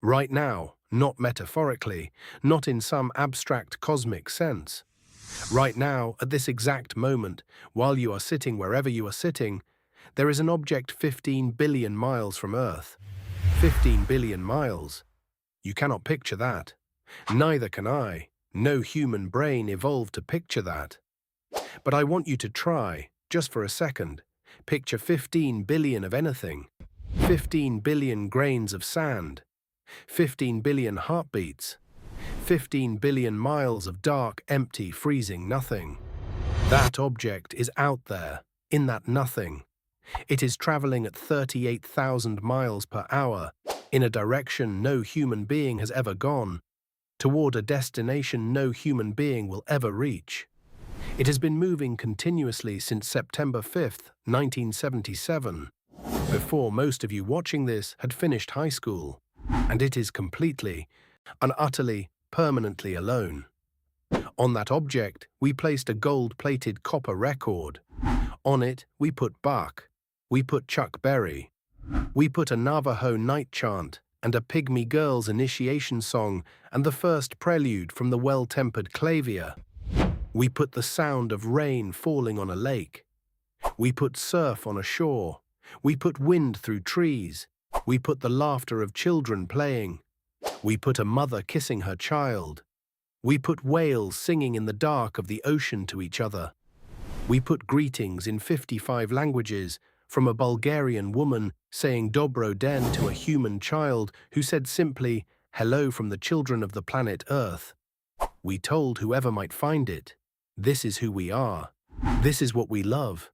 Right now, not metaphorically, not in some abstract cosmic sense. Right now, at this exact moment, while you are sitting wherever you are sitting, there is an object 15 billion miles from Earth. 15 billion miles. You cannot picture that. Neither can I. No human brain evolved to picture that. But I want you to try, just for a second. Picture 15 billion of anything. 15 billion grains of sand. 15 billion heartbeats. 15 billion miles of dark, empty, freezing nothing. That object is out there, in that nothing. It is traveling at 38,000 miles per hour, in a direction no human being has ever gone, toward a destination no human being will ever reach. It has been moving continuously since September 5th, 1977, before most of you watching this had finished high school, and it is completely and utterly, permanently alone. On that object, we placed a gold-plated copper record. On it, we put Bach, we put Chuck Berry, we put a Navajo night chant and a pygmy girl's initiation song and the first prelude from the well-tempered clavier. We put the sound of rain falling on a lake. We put surf on a shore. We put wind through trees. We put the laughter of children playing. We put a mother kissing her child. We put whales singing in the dark of the ocean to each other. We put greetings in 55 languages, from a Bulgarian woman saying Dobro den to a human child who said simply, hello from the children of the planet Earth. We told whoever might find it, this is who we are. This is what we love.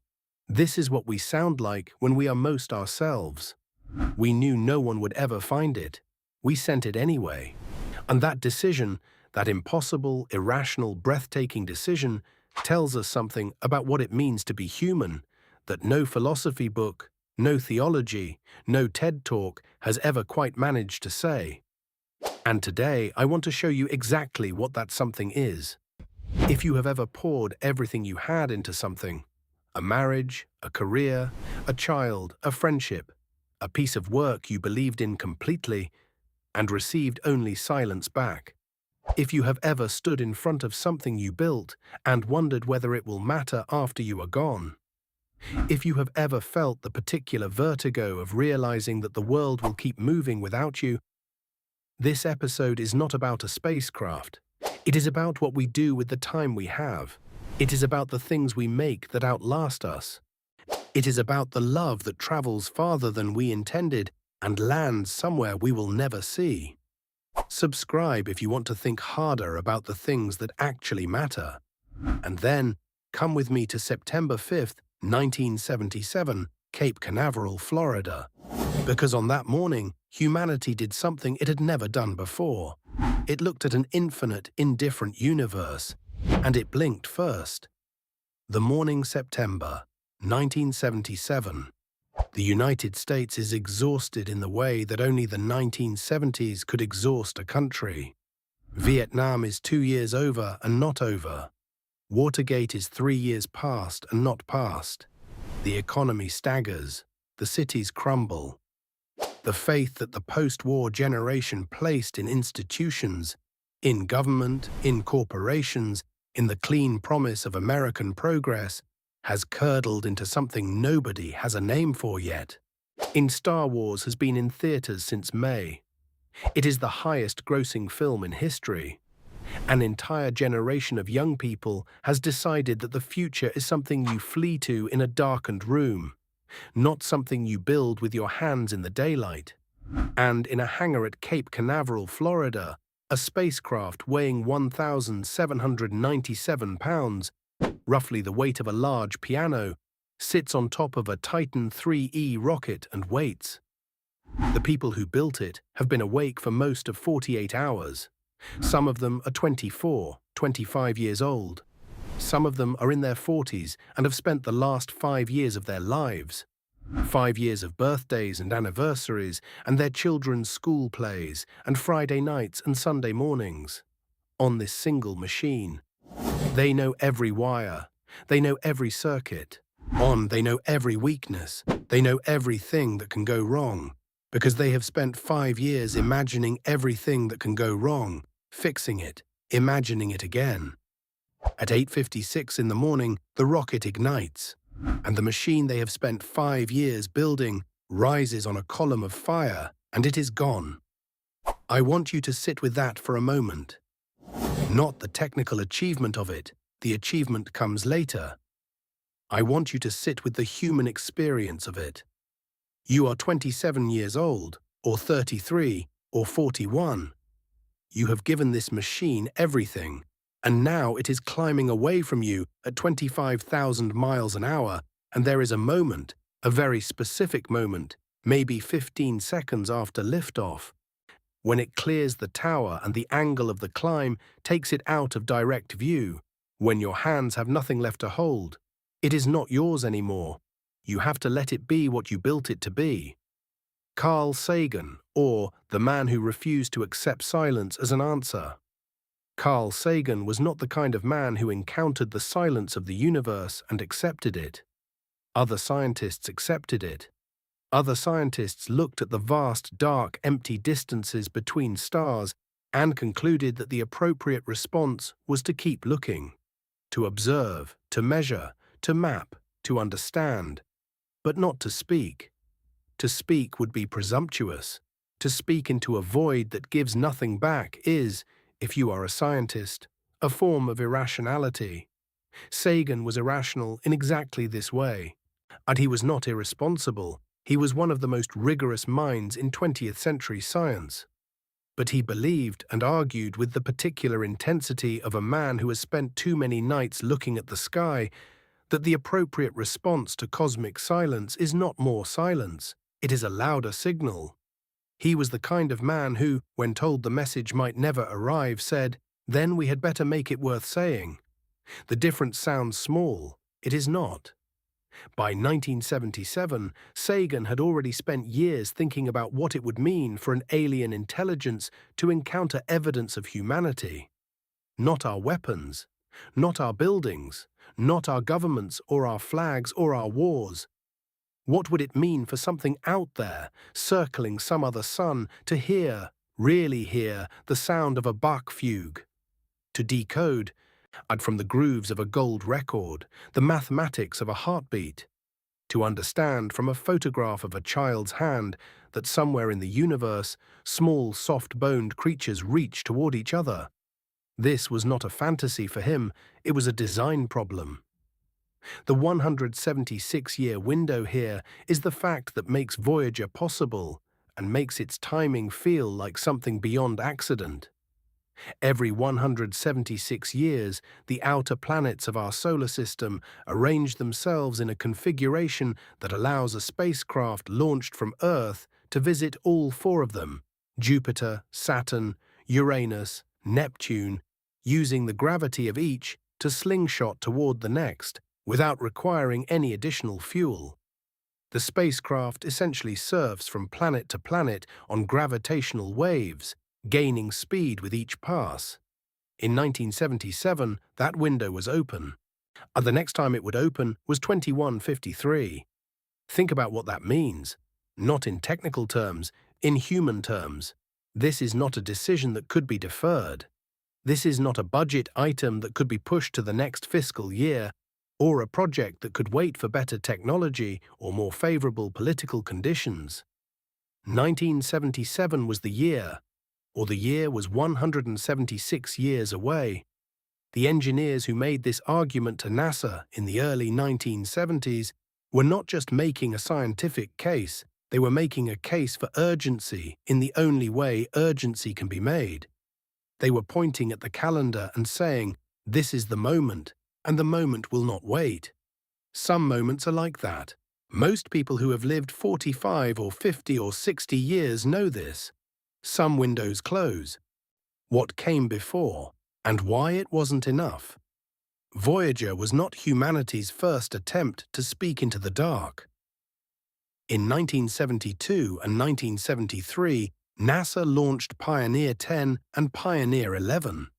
This is what we sound like when we are most ourselves. We knew no one would ever find it. We sent it anyway. And that decision, that impossible, irrational, breathtaking decision, tells us something about what it means to be human, that no philosophy book, no theology, no TED Talk has ever quite managed to say. And today, I want to show you exactly what that something is. If you have ever poured everything you had into something, a marriage, a career, a child, a friendship, a piece of work you believed in completely, and received only silence back. If you have ever stood in front of something you built and wondered whether it will matter after you are gone. If you have ever felt the particular vertigo of realizing that the world will keep moving without you, this episode is not about a spacecraft. It is about what we do with the time we have. It is about the things we make that outlast us. It is about the love that travels farther than we intended and lands somewhere we will never see. Subscribe if you want to think harder about the things that actually matter. And then, come with me to September 5th, 1977, Cape Canaveral, Florida. Because on that morning, humanity did something it had never done before. It looked at an infinite, indifferent universe, and it blinked first. The morning September, 1977. The United States is exhausted in the way that only the 1970s could exhaust a country. Vietnam is 2 years over and not over. Watergate is 3 years past and not past. The economy staggers. The cities crumble. The faith that the post-war generation placed in institutions, in government, in corporations, in the clean promise of American progress, has curdled into something nobody has a name for yet. In Star Wars has been in theaters since May. It is the highest-grossing film in history. An entire generation of young people has decided that the future is something you flee to in a darkened room, not something you build with your hands in the daylight. And in a hangar at Cape Canaveral, Florida, a spacecraft weighing 1,797 pounds, roughly the weight of a large piano, sits on top of a Titan IIIe rocket and waits. The people who built it have been awake for most of 48 hours. Some of them are 24, 25 years old. Some of them are in their 40s and have spent the last 5 years of their lives. 5 years of birthdays and anniversaries and their children's school plays and Friday nights and Sunday mornings. On this single machine. They know every wire. They know every circuit. They know every weakness. They know everything that can go wrong. Because they have spent 5 years imagining everything that can go wrong, fixing it, imagining it again. At 8:56 in the morning, the rocket ignites, and the machine they have spent 5 years building rises on a column of fire, and it is gone. I want you to sit with that for a moment. Not the technical achievement of it, the achievement comes later. I want you to sit with the human experience of it. You are 27 years old, or 33, or 41. You have given this machine everything, and now it is climbing away from you at 25,000 miles an hour, and there is a moment, a very specific moment, maybe 15 seconds after liftoff, when it clears the tower and the angle of the climb takes it out of direct view, when your hands have nothing left to hold. It is not yours anymore. You have to let it be what you built it to be. Carl Sagan, or the man who refused to accept silence as an answer. Carl Sagan was not the kind of man who encountered the silence of the universe and accepted it. Other scientists accepted it. Other scientists looked at the vast, dark, empty distances between stars and concluded that the appropriate response was to keep looking, to observe, to measure, to map, to understand, but not to speak. To speak would be presumptuous. To speak into a void that gives nothing back is, if you are a scientist, a form of irrationality. Sagan was irrational in exactly this way. And he was not irresponsible. He was one of the most rigorous minds in 20th century science. But he believed and argued with the particular intensity of a man who has spent too many nights looking at the sky that the appropriate response to cosmic silence is not more silence, it is a louder signal. He was the kind of man who, when told the message might never arrive, said, "Then we had better make it worth saying." The difference sounds small. It is not. By 1977, Sagan had already spent years thinking about what it would mean for an alien intelligence to encounter evidence of humanity. Not our weapons, not our buildings, not our governments or our flags or our wars. What would it mean for something out there, circling some other sun, to hear, really hear, the sound of a Bach fugue? To decode, and from the grooves of a gold record, the mathematics of a heartbeat. To understand from a photograph of a child's hand that somewhere in the universe, small, soft-boned creatures reach toward each other. This was not a fantasy for him, it was a design problem. The 176-year window here is the fact that makes Voyager possible and makes its timing feel like something beyond accident. Every 176 years, the outer planets of our solar system arrange themselves in a configuration that allows a spacecraft launched from Earth to visit all four of them, Jupiter, Saturn, Uranus, Neptune, using the gravity of each to slingshot toward the next, without requiring any additional fuel. The spacecraft essentially surfs from planet to planet on gravitational waves, gaining speed with each pass. In 1977, that window was open, and the next time it would open was 2153. Think about what that means. Not in technical terms, in human terms. This is not a decision that could be deferred. This is not a budget item that could be pushed to the next fiscal year, or a project that could wait for better technology or more favorable political conditions. 1977 was the year, or the year was 176 years away. The engineers who made this argument to NASA in the early 1970s were not just making a scientific case, they were making a case for urgency in the only way urgency can be made. They were pointing at the calendar and saying, "This is the moment, and the moment will not wait." Some moments are like that. Most people who have lived 45 or 50 or 60 years know this. Some windows close. What came before, and why it wasn't enough. Voyager was not humanity's first attempt to speak into the dark. In 1972 and 1973, NASA launched Pioneer 10 and Pioneer 11.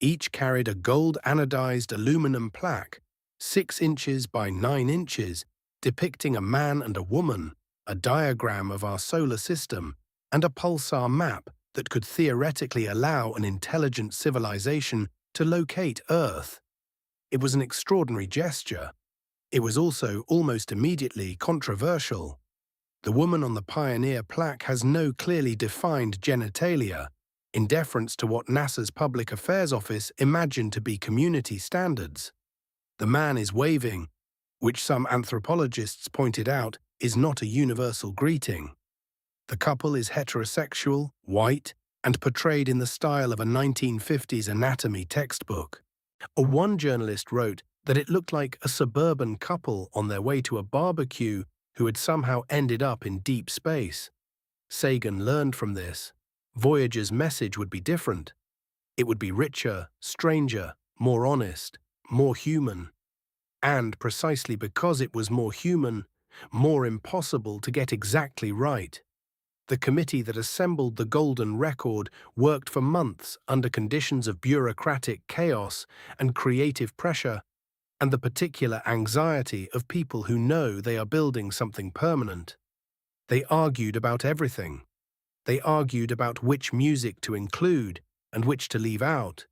Each carried a gold anodized aluminum plaque, 6 inches by 9 inches, depicting a man and a woman, a diagram of our solar system, and a pulsar map that could theoretically allow an intelligent civilization to locate Earth. It was an extraordinary gesture. It was also almost immediately controversial. The woman on the Pioneer plaque has no clearly defined genitalia, in deference to what NASA's Public Affairs Office imagined to be community standards. The man is waving, which some anthropologists pointed out is not a universal greeting. The couple is heterosexual, white, and portrayed in the style of a 1950s anatomy textbook. One journalist wrote that it looked like a suburban couple on their way to a barbecue who had somehow ended up in deep space. Sagan learned from this. Voyager's message would be different. It would be richer, stranger, more honest, more human. And precisely because it was more human, more impossible to get exactly right. The committee that assembled the Golden Record worked for months under conditions of bureaucratic chaos and creative pressure, and the particular anxiety of people who know they are building something permanent. They argued about everything. They argued about which music to include and which to leave out.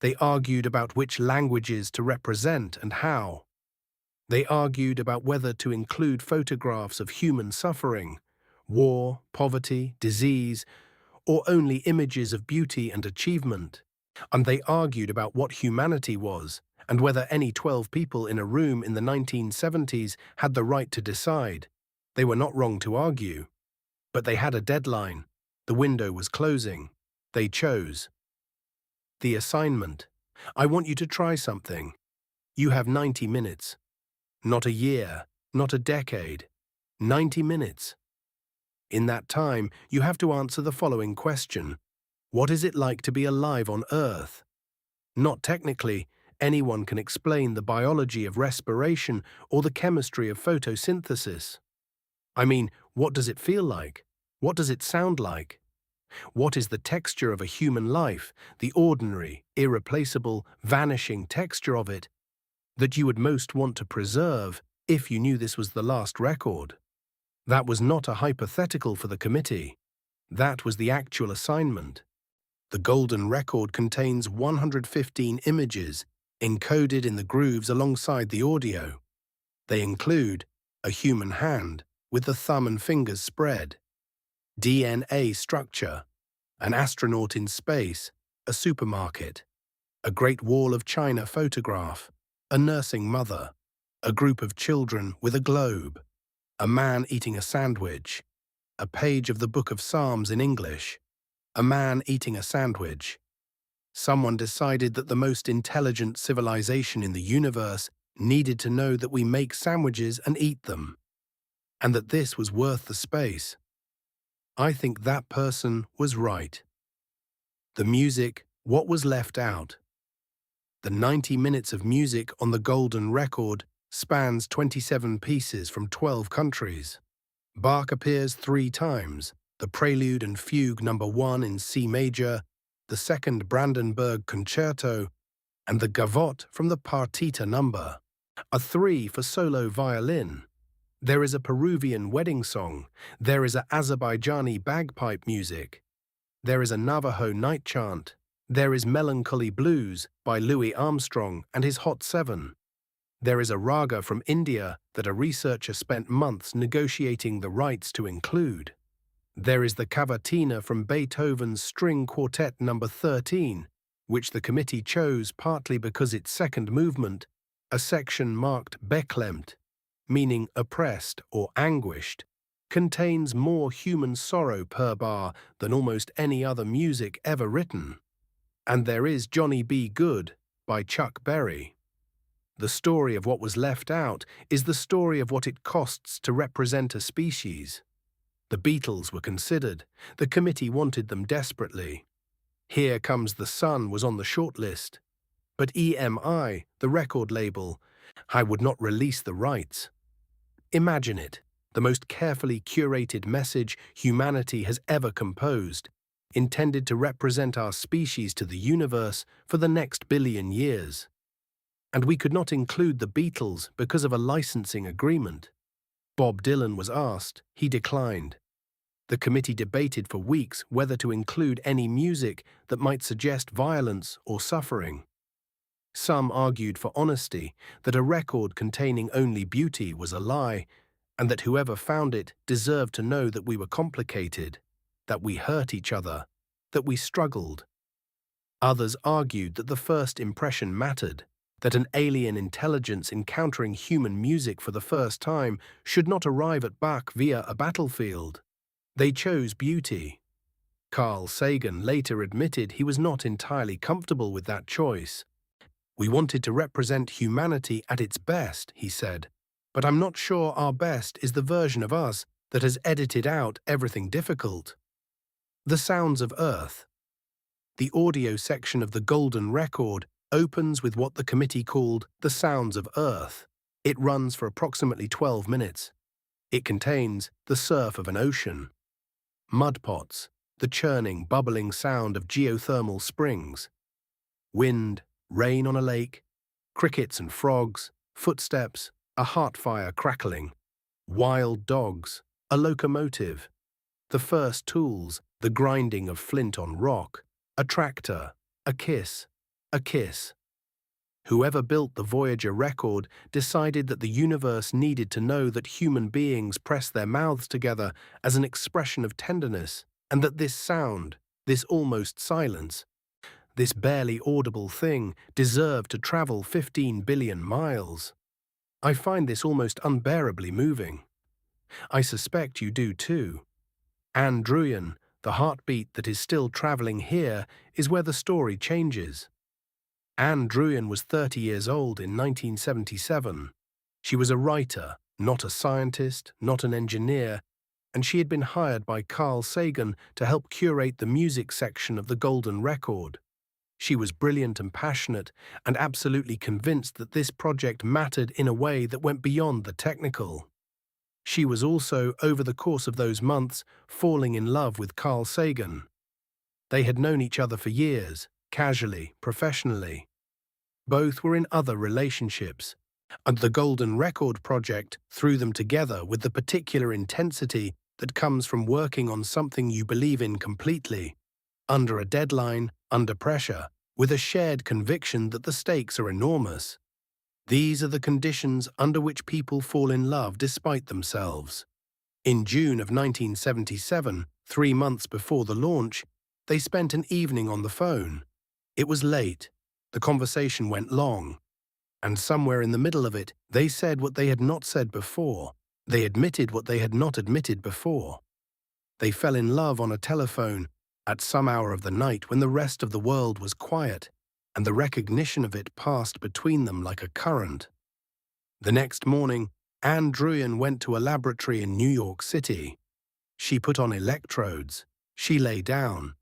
They argued about which languages to represent and how. They argued about whether to include photographs of human suffering, war, poverty, disease, or only images of beauty and achievement. And they argued about what humanity was and whether any 12 people in a room in the 1970s had the right to decide. They were not wrong to argue. But they had a deadline. The window was closing. They chose. The assignment. I want you to try something. You have 90 minutes. Not a year, not a decade. 90 minutes. In that time, you have to answer the following question. What is it like to be alive on Earth? Not technically. Anyone can explain the biology of respiration or the chemistry of photosynthesis. I mean, what does it feel like? What does it sound like? What is the texture of a human life, the ordinary, irreplaceable, vanishing texture of it, that you would most want to preserve if you knew this was the last record? That was not a hypothetical for the committee. That was the actual assignment. The Golden Record contains 115 images encoded in the grooves alongside the audio. They include a human hand with the thumb and fingers spread, DNA structure, an astronaut in space, a supermarket, a Great Wall of China photograph, a nursing mother, a group of children with a globe, a man eating a sandwich, a page of the Book of Psalms in English, a man eating a sandwich. Someone decided that the most intelligent civilization in the universe needed to know that we make sandwiches and eat them, and that this was worth the space. I think that person was right. The music, what was left out? The 90 minutes of music on the Golden Record spans 27 pieces from 12 countries. Bach appears 3 times, the Prelude and Fugue No. 1 in C major, the Second Brandenburg Concerto, and the Gavotte from the Partita number. A 3 for solo violin. There is a Peruvian wedding song. There is a Azerbaijani bagpipe music. There is a Navajo night chant. There is Melancholy Blues by Louis Armstrong and his Hot Seven. There is a raga from India that a researcher spent months negotiating the rights to include. There is the Cavatina from Beethoven's String Quartet No. 13, which the committee chose partly because its second movement, a section marked beklemmt, meaning oppressed or anguished, contains more human sorrow per bar than almost any other music ever written. And there is Johnny B. Good by Chuck Berry. The story of what was left out is the story of what it costs to represent a species. The Beatles were considered. The committee wanted them desperately. Here Comes the Sun was on the shortlist. But EMI, the record label, I would not release the rights. Imagine it, the most carefully curated message humanity has ever composed, intended to represent our species to the universe for the next billion years. And we could not include the Beatles because of a licensing agreement. Bob Dylan was asked, he declined. The committee debated for weeks whether to include any music that might suggest violence or suffering. Some argued for honesty, that a record containing only beauty was a lie, and that whoever found it deserved to know that we were complicated, that we hurt each other, that we struggled. Others argued that the first impression mattered, that an alien intelligence encountering human music for the first time should not arrive at Bach via a battlefield. They chose beauty. Carl Sagan later admitted he was not entirely comfortable with that choice. "We wanted to represent humanity at its best," he said, "but I'm not sure our best is the version of us that has edited out everything difficult." The Sounds of Earth. The audio section of the Golden Record opens with what the committee called The Sounds of Earth. It runs for approximately 12 minutes. It contains the surf of an ocean, mud pots, the churning, bubbling sound of geothermal springs, wind, rain on a lake, crickets and frogs, footsteps, a heart fire crackling, wild dogs, a locomotive, the first tools, the grinding of flint on rock, a tractor, a kiss, a kiss. Whoever built the Voyager record decided that the universe needed to know that human beings press their mouths together as an expression of tenderness, and that this sound, this almost silence, this barely audible thing deserved to travel 15 billion miles. I find this almost unbearably moving. I suspect you do too. Anne Druyan, the heartbeat that is still traveling here, is where the story changes. Anne Druyan was 30 years old in 1977. She was a writer, not a scientist, not an engineer, and she had been hired by Carl Sagan to help curate the music section of the Golden Record. She was brilliant and passionate, and absolutely convinced that this project mattered in a way that went beyond the technical. She was also, over the course of those months, falling in love with Carl Sagan. They had known each other for years, casually, professionally. Both were in other relationships, and the Golden Record project threw them together with the particular intensity that comes from working on something you believe in completely, under a deadline, under pressure, with a shared conviction that the stakes are enormous. These are the conditions under which people fall in love despite themselves. In June of 1977, 3 months before the launch, they spent an evening on the phone. It was late. The conversation went long. And somewhere in the middle of it, they said what they had not said before. They admitted what they had not admitted before. They fell in love on a telephone at some hour of the night when the rest of the world was quiet, and the recognition of it passed between them like a current. The next morning, Anne Druyan went to a laboratory in New York City. She put on electrodes. She lay down.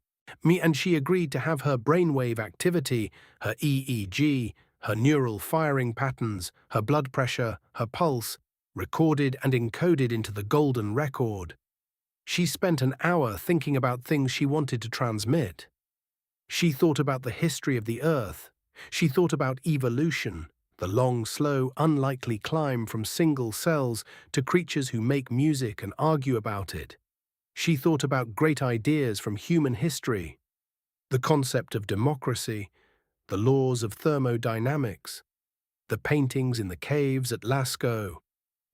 And she agreed to have her brainwave activity, her EEG, her neural firing patterns, her blood pressure, her pulse, recorded and encoded into the Golden Record. She spent an hour thinking about things she wanted to transmit. She thought about the history of the Earth. She thought about evolution, the long, slow, unlikely climb from single cells to creatures who make music and argue about it. She thought about great ideas from human history, the concept of democracy, the laws of thermodynamics, the paintings in the caves at Lascaux.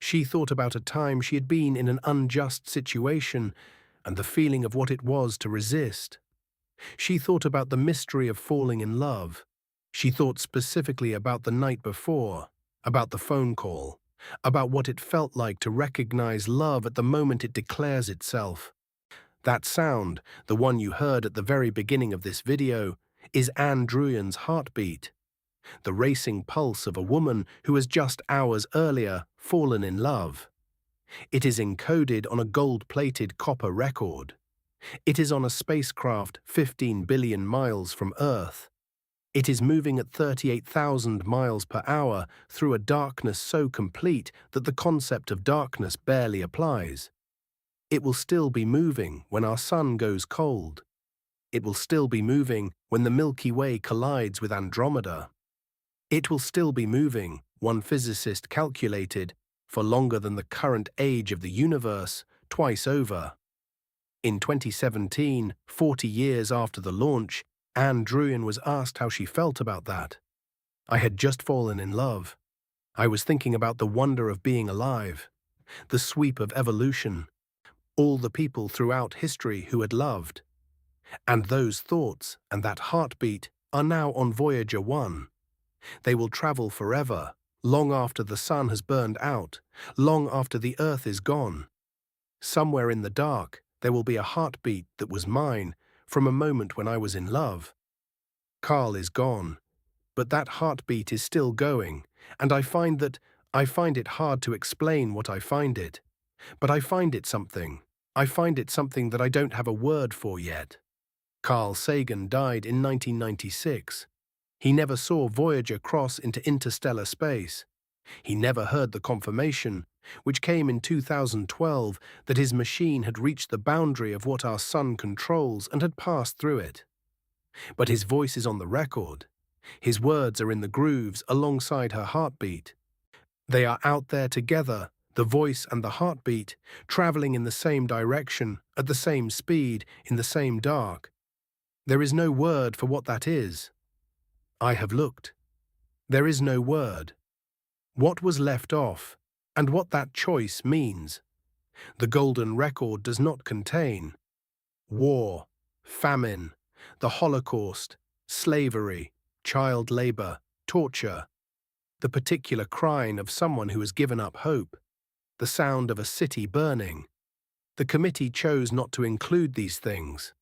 She thought about a time she had been in an unjust situation and the feeling of what it was to resist. She thought about the mystery of falling in love. She thought specifically about the night before, about the phone call, about what it felt like to recognize love at the moment it declares itself. That sound, the one you heard at the very beginning of this video, is Anne Druyan's heartbeat, the racing pulse of a woman who has just hours earlier fallen in love. It is encoded on a gold-plated copper record. It is on a spacecraft 15 billion miles from Earth. It is moving at 38,000 miles per hour through a darkness so complete that the concept of darkness barely applies. It will still be moving when our sun goes cold. It will still be moving when the Milky Way collides with Andromeda. It will still be moving, one physicist calculated, for longer than the current age of the universe, twice over. In 2017, 40 years after the launch, Anne Druyan was asked how she felt about that. "I had just fallen in love. I was thinking about the wonder of being alive, the sweep of evolution, all the people throughout history who had loved. And those thoughts and that heartbeat are now on Voyager 1. They will travel forever, long after the sun has burned out, long after the Earth is gone. Somewhere in the dark, there will be a heartbeat that was mine from a moment when I was in love. Carl is gone, but that heartbeat is still going, and I find it hard to explain what I find it. But I find it something. I find it something that I don't have a word for yet." Carl Sagan died in 1996. He never saw Voyager cross into interstellar space. He never heard the confirmation, which came in 2012, that his machine had reached the boundary of what our sun controls and had passed through it. But his voice is on the record. His words are in the grooves alongside her heartbeat. They are out there together, the voice and the heartbeat, traveling in the same direction, at the same speed, in the same dark. There is no word for what that is. I have looked. There is no word. What was left off, and what that choice means. The golden record does not contain war, famine, the Holocaust, slavery, child labor, torture, the particular crying of someone who has given up hope, the sound of a city burning. The committee chose not to include these things.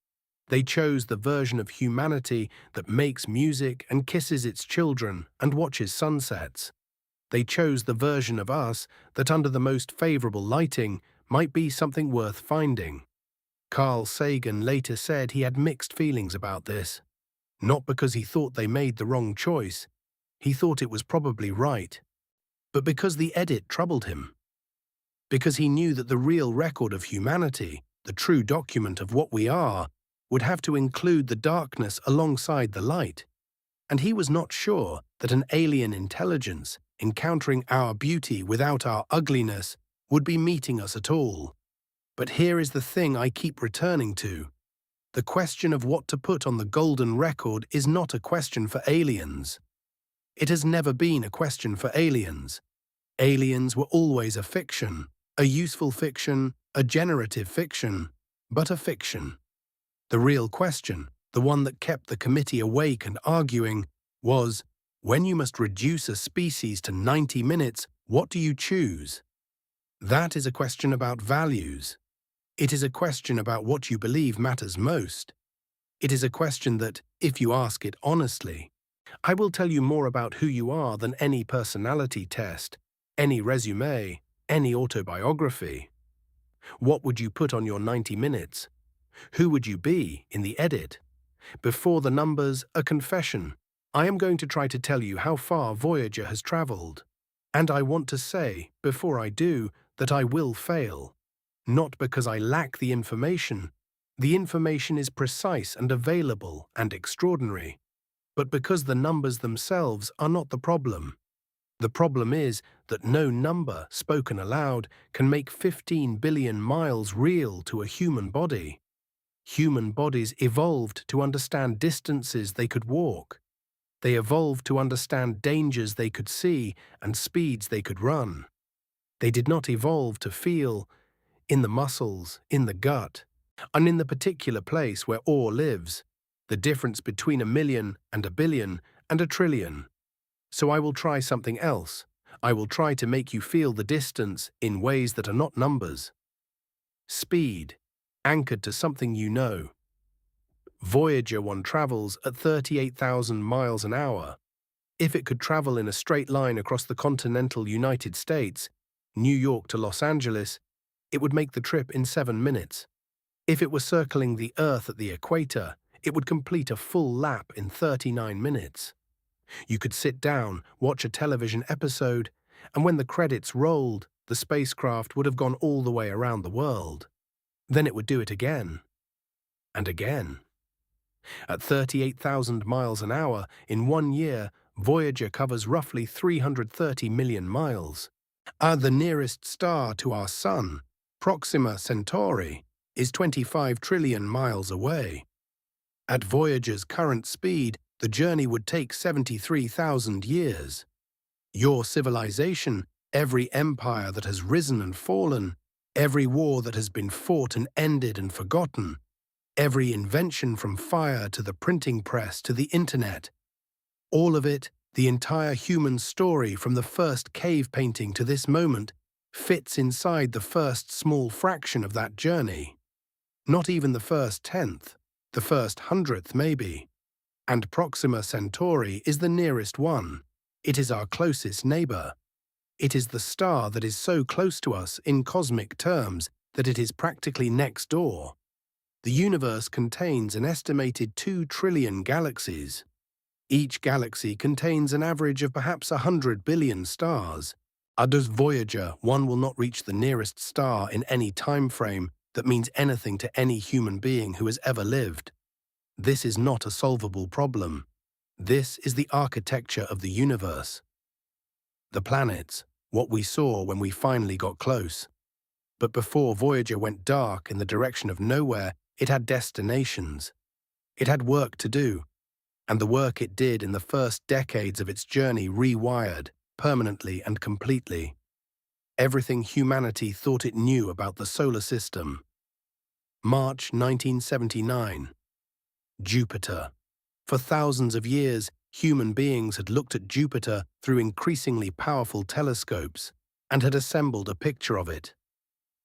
They chose the version of humanity that makes music and kisses its children and watches sunsets. They chose the version of us that under the most favorable lighting might be something worth finding. Carl Sagan later said he had mixed feelings about this. Not because he thought they made the wrong choice. He thought it was probably right. But because the edit troubled him. Because he knew that the real record of humanity, the true document of what we are, would have to include the darkness alongside the light, and he was not sure that an alien intelligence, encountering our beauty without our ugliness, would be meeting us at all. But here is the thing I keep returning to. The question of what to put on the golden record is not a question for aliens. It has never been a question for aliens. Aliens were always a fiction, a useful fiction, a generative fiction, but a fiction. The real question, the one that kept the committee awake and arguing, was, when you must reduce a species to 90 minutes, what do you choose? That is a question about values. It is a question about what you believe matters most. It is a question that, if you ask it honestly, I will tell you more about who you are than any personality test, any resume, any autobiography. What would you put on your 90 minutes? Who would you be in the edit? Before the numbers, a confession. I am going to try to tell you how far Voyager has traveled. And I want to say, before I do, that I will fail. Not because I lack the information. The information is precise and available and extraordinary. But because the numbers themselves are not the problem. The problem is that no number, spoken aloud, can make 15 billion miles real to a human body. Human bodies evolved to understand distances they could walk. They evolved to understand dangers they could see and speeds they could run. They did not evolve to feel, in the muscles, in the gut, and in the particular place where awe lives, the difference between 1,000,000 and 1,000,000,000 and 1,000,000,000,000. So I will try something else. I will try to make you feel the distance in ways that are not numbers. Speed, anchored to something you know. Voyager 1 travels at 38,000 miles an hour. If it could travel in a straight line across the continental United States, New York to Los Angeles, it would make the trip in 7 minutes. If it were circling the Earth at the equator, it would complete a full lap in 39 minutes. You could sit down, watch a television episode, and when the credits rolled, the spacecraft would have gone all the way around the world. Then it would do it again. And again. At 38,000 miles an hour, in 1 year, Voyager covers roughly 330 million miles. The nearest star to our Sun, Proxima Centauri, is 25 trillion miles away. At Voyager's current speed, the journey would take 73,000 years. Your civilization, every empire that has risen and fallen, every war that has been fought and ended and forgotten, every invention from fire to the printing press to the internet, all of it, the entire human story from the first cave painting to this moment, fits inside the first small fraction of that journey. Not even the first tenth, the first hundredth maybe. And Proxima Centauri is the nearest one. It is our closest neighbor. It is the star that is so close to us in cosmic terms that it is practically next door. The universe contains an estimated 2 trillion galaxies. Each galaxy contains an average of perhaps 100 billion stars. Does Voyager, one will not reach the nearest star in any time frame that means anything to any human being who has ever lived. This is not a solvable problem. This is the architecture of the universe. The planets, what we saw when we finally got close. But before Voyager went dark in the direction of nowhere, it had destinations. It had work to do, and the work it did in the first decades of its journey rewired, permanently and completely, everything humanity thought it knew about the solar system. March 1979. Jupiter. For thousands of years, human beings had looked at Jupiter through increasingly powerful telescopes and had assembled a picture of it.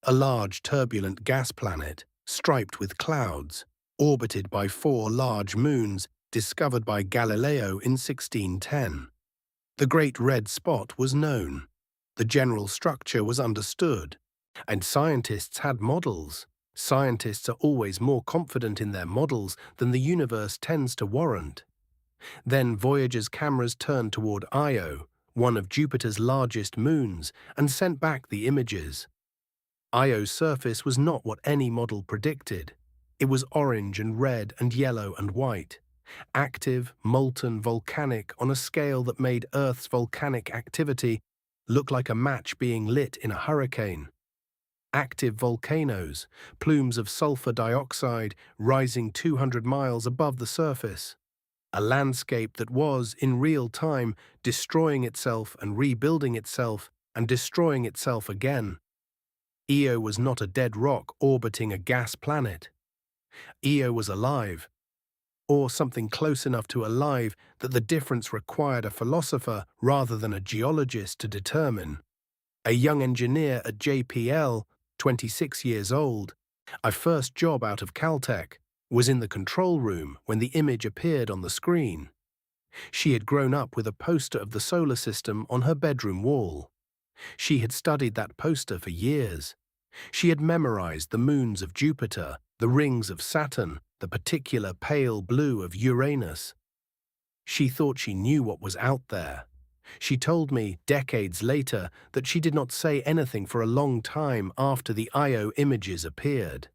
A large turbulent gas planet, striped with clouds, orbited by 4 large moons discovered by Galileo in 1610. The Great Red Spot was known, the general structure was understood, and scientists had models. Scientists are always more confident in their models than the universe tends to warrant. Then Voyager's cameras turned toward Io, one of Jupiter's largest moons, and sent back the images. Io's surface was not what any model predicted. It was orange and red and yellow and white. Active, molten, volcanic on a scale that made Earth's volcanic activity look like a match being lit in a hurricane. Active volcanoes, plumes of sulfur dioxide rising 200 miles above the surface. A landscape that was, in real time, destroying itself and rebuilding itself and destroying itself again. Io was not a dead rock orbiting a gas planet. Io was alive, or something close enough to alive that the difference required a philosopher rather than a geologist to determine. A young engineer at JPL, 26 years old, a first job out of Caltech, was in the control room when the image appeared on the screen. She had grown up with a poster of the solar system on her bedroom wall. She had studied that poster for years. She had memorized the moons of Jupiter, the rings of Saturn, the particular pale blue of Uranus. She thought she knew what was out there. She told me, decades later, that she did not say anything for a long time after the Io images appeared.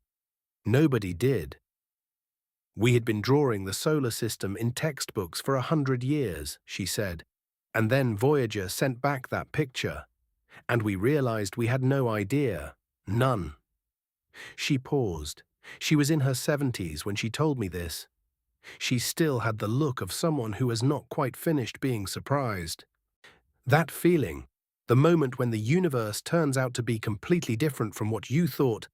Nobody did. We had been drawing the solar system in textbooks for 100 years, she said, and then Voyager sent back that picture, and we realized we had no idea, none. She paused. She was in her 70s when she told me this. She still had the look of someone who has not quite finished being surprised. That feeling, the moment when the universe turns out to be completely different from what you thought,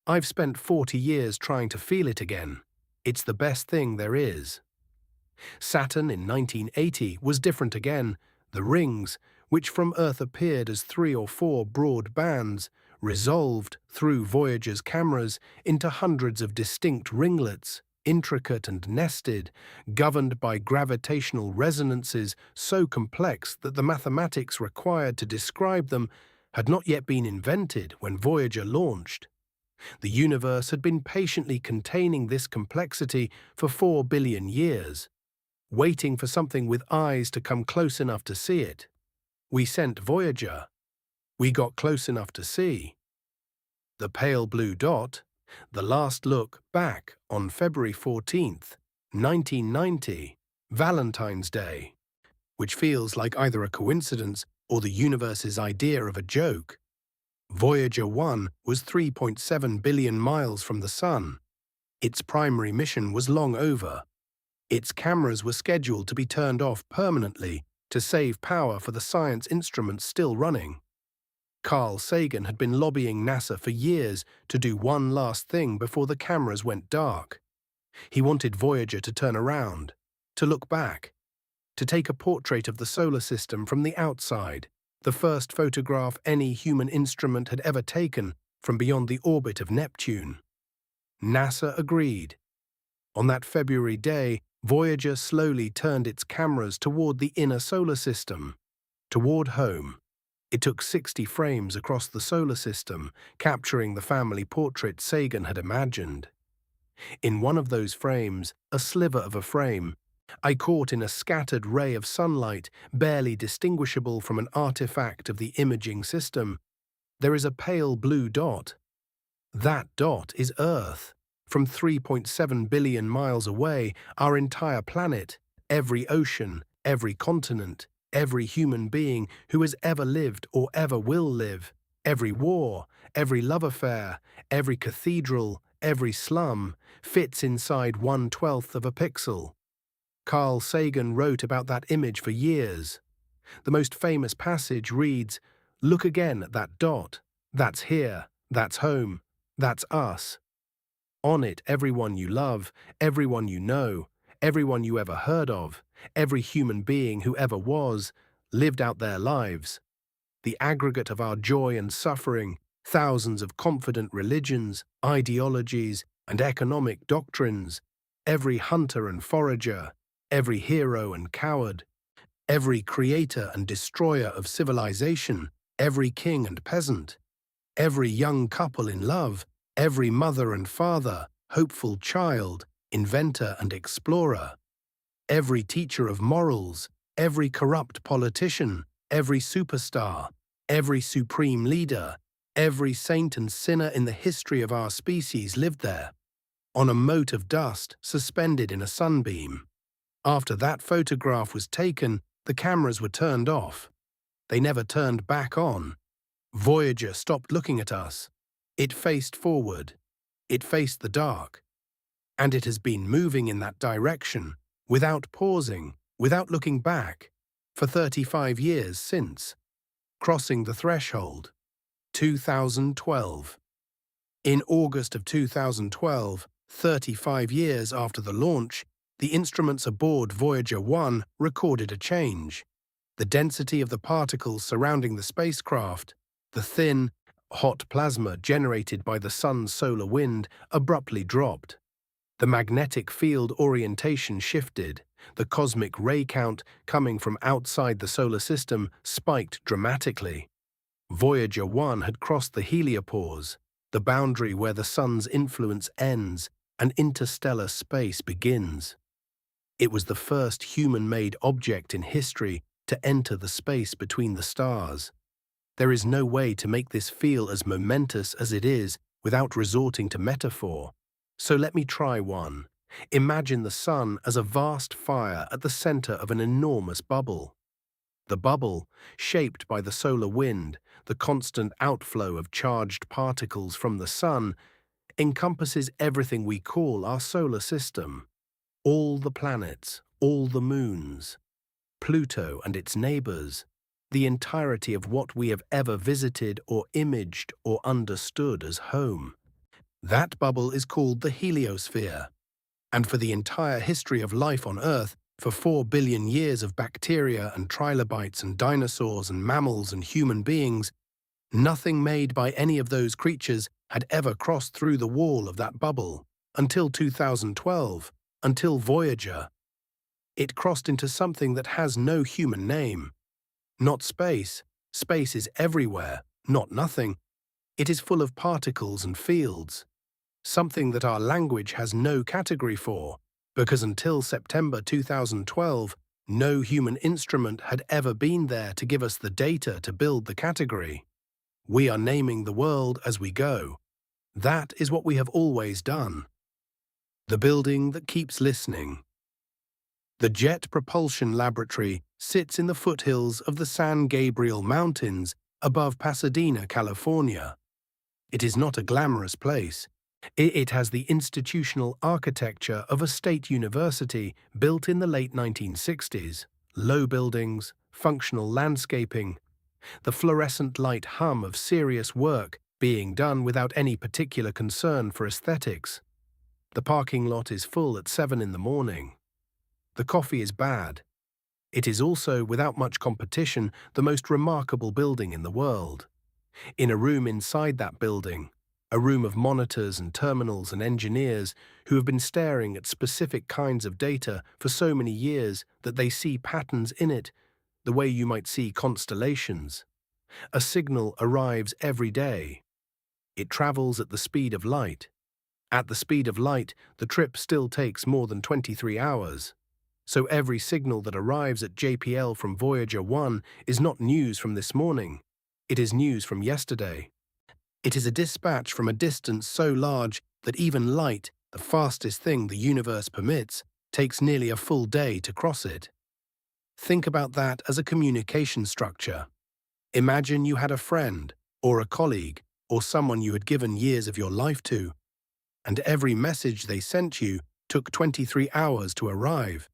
I've spent 40 years trying to feel it again. It's the best thing there is. Saturn in 1980 was different again. The rings, which from Earth appeared as 3 or 4 broad bands, resolved, through Voyager's cameras, into hundreds of distinct ringlets, intricate and nested, governed by gravitational resonances so complex that the mathematics required to describe them had not yet been invented when Voyager launched. The universe had been patiently containing this complexity for 4 billion years, waiting for something with eyes to come close enough to see it. We sent Voyager. We got close enough to see. The pale blue dot, the last look back on February 14th, 1990, Valentine's Day, which feels like either a coincidence or the universe's idea of a joke. Voyager 1 was 3.7 billion miles from the Sun. Its primary mission was long over. Its cameras were scheduled to be turned off permanently to save power for the science instruments still running. Carl Sagan had been lobbying NASA for years to do one last thing before the cameras went dark. He wanted Voyager to turn around, to look back, to take a portrait of the solar system from the outside, the first photograph any human instrument had ever taken from beyond the orbit of Neptune. NASA agreed. On that February day, Voyager slowly turned its cameras toward the inner solar system, toward home. It took 60 frames across the solar system, capturing the family portrait Sagan had imagined. In one of those frames, a sliver of a frame, I caught in a scattered ray of sunlight, barely distinguishable from an artifact of the imaging system, there is a pale blue dot. That dot is Earth. From 3.7 billion miles away, our entire planet, every ocean, every continent, every human being who has ever lived or ever will live, every war, every love affair, every cathedral, every slum, fits inside 1/12 of a pixel. Carl Sagan wrote about that image for years. The most famous passage reads, "Look again at that dot. That's here, that's home, that's us. On it, everyone you love, everyone you know, everyone you ever heard of, every human being who ever was, lived out their lives. The aggregate of our joy and suffering, thousands of confident religions, ideologies, and economic doctrines, every hunter and forager, every hero and coward, every creator and destroyer of civilization, every king and peasant, every young couple in love, every mother and father, hopeful child, inventor and explorer, every teacher of morals, every corrupt politician, every superstar, every supreme leader, every saint and sinner in the history of our species lived there, on a mote of dust suspended in a sunbeam. After that photograph was taken, the cameras were turned off. They never turned back on. Voyager stopped looking at us. It faced forward. It faced the dark. And it has been moving in that direction, without pausing, without looking back, for 35 years since. Crossing the threshold. 2012. In August of 2012, 35 years after the launch, the instruments aboard Voyager 1 recorded a change. The density of the particles surrounding the spacecraft, the thin, hot plasma generated by the sun's solar wind, abruptly dropped. The magnetic field orientation shifted. The cosmic ray count coming from outside the solar system spiked dramatically. Voyager 1 had crossed the heliopause, the boundary where the sun's influence ends and interstellar space begins. It was the first human-made object in history to enter the space between the stars. There is no way to make this feel as momentous as it is without resorting to metaphor. So let me try one. Imagine the sun as a vast fire at the center of an enormous bubble. The bubble, shaped by the solar wind, the constant outflow of charged particles from the sun, encompasses everything we call our solar system. All the planets, all the moons, Pluto and its neighbors, the entirety of what we have ever visited or imaged or understood as home. That bubble is called the heliosphere. And for the entire history of life on Earth, for 4 billion years of bacteria and trilobites and dinosaurs and mammals and human beings, nothing made by any of those creatures had ever crossed through the wall of that bubble, until 2012, until Voyager. It crossed into something that has no human name. Not space. Space is everywhere, not nothing. It is full of particles and fields. Something that our language has no category for, because until September 2012, no human instrument had ever been there to give us the data to build the category. We are naming the world as we go. That is what we have always done. The building that keeps listening. The Jet Propulsion Laboratory sits in the foothills of the San Gabriel Mountains above Pasadena, California. It is not a glamorous place. It has the institutional architecture of a state university built in the late 1960s. Low buildings, functional landscaping, the fluorescent light hum of serious work being done without any particular concern for aesthetics. The parking lot is full at 7 in the morning. The coffee is bad. It is also, without much competition, the most remarkable building in the world. In a room inside that building, a room of monitors and terminals and engineers who have been staring at specific kinds of data for so many years that they see patterns in it, the way you might see constellations. A signal arrives every day. It travels at the speed of light. At the speed of light, the trip still takes more than 23 hours. So every signal that arrives at JPL from Voyager 1 is not news from this morning. It is news from yesterday. It is a dispatch from a distance so large that even light, the fastest thing the universe permits, takes nearly a full day to cross it. Think about that as a communication structure. Imagine you had a friend, or a colleague, or someone you had given years of your life to, and every message they sent you took 23 hours to arrive,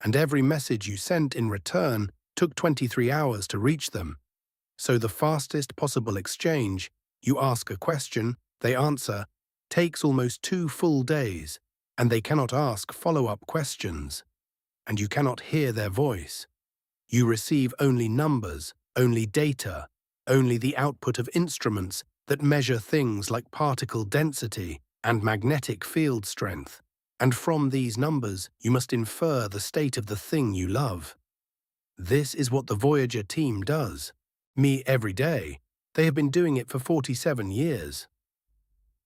and every message you sent in return took 23 hours to reach them. So the fastest possible exchange, you ask a question, they answer, takes almost 2 full days, and they cannot ask follow-up questions, and you cannot hear their voice. You receive only numbers, only data, only the output of instruments that measure things like particle density and magnetic field strength, and from these numbers you must infer the state of the thing you love. This is what the Voyager team does. Me every day. They have been doing it for 47 years.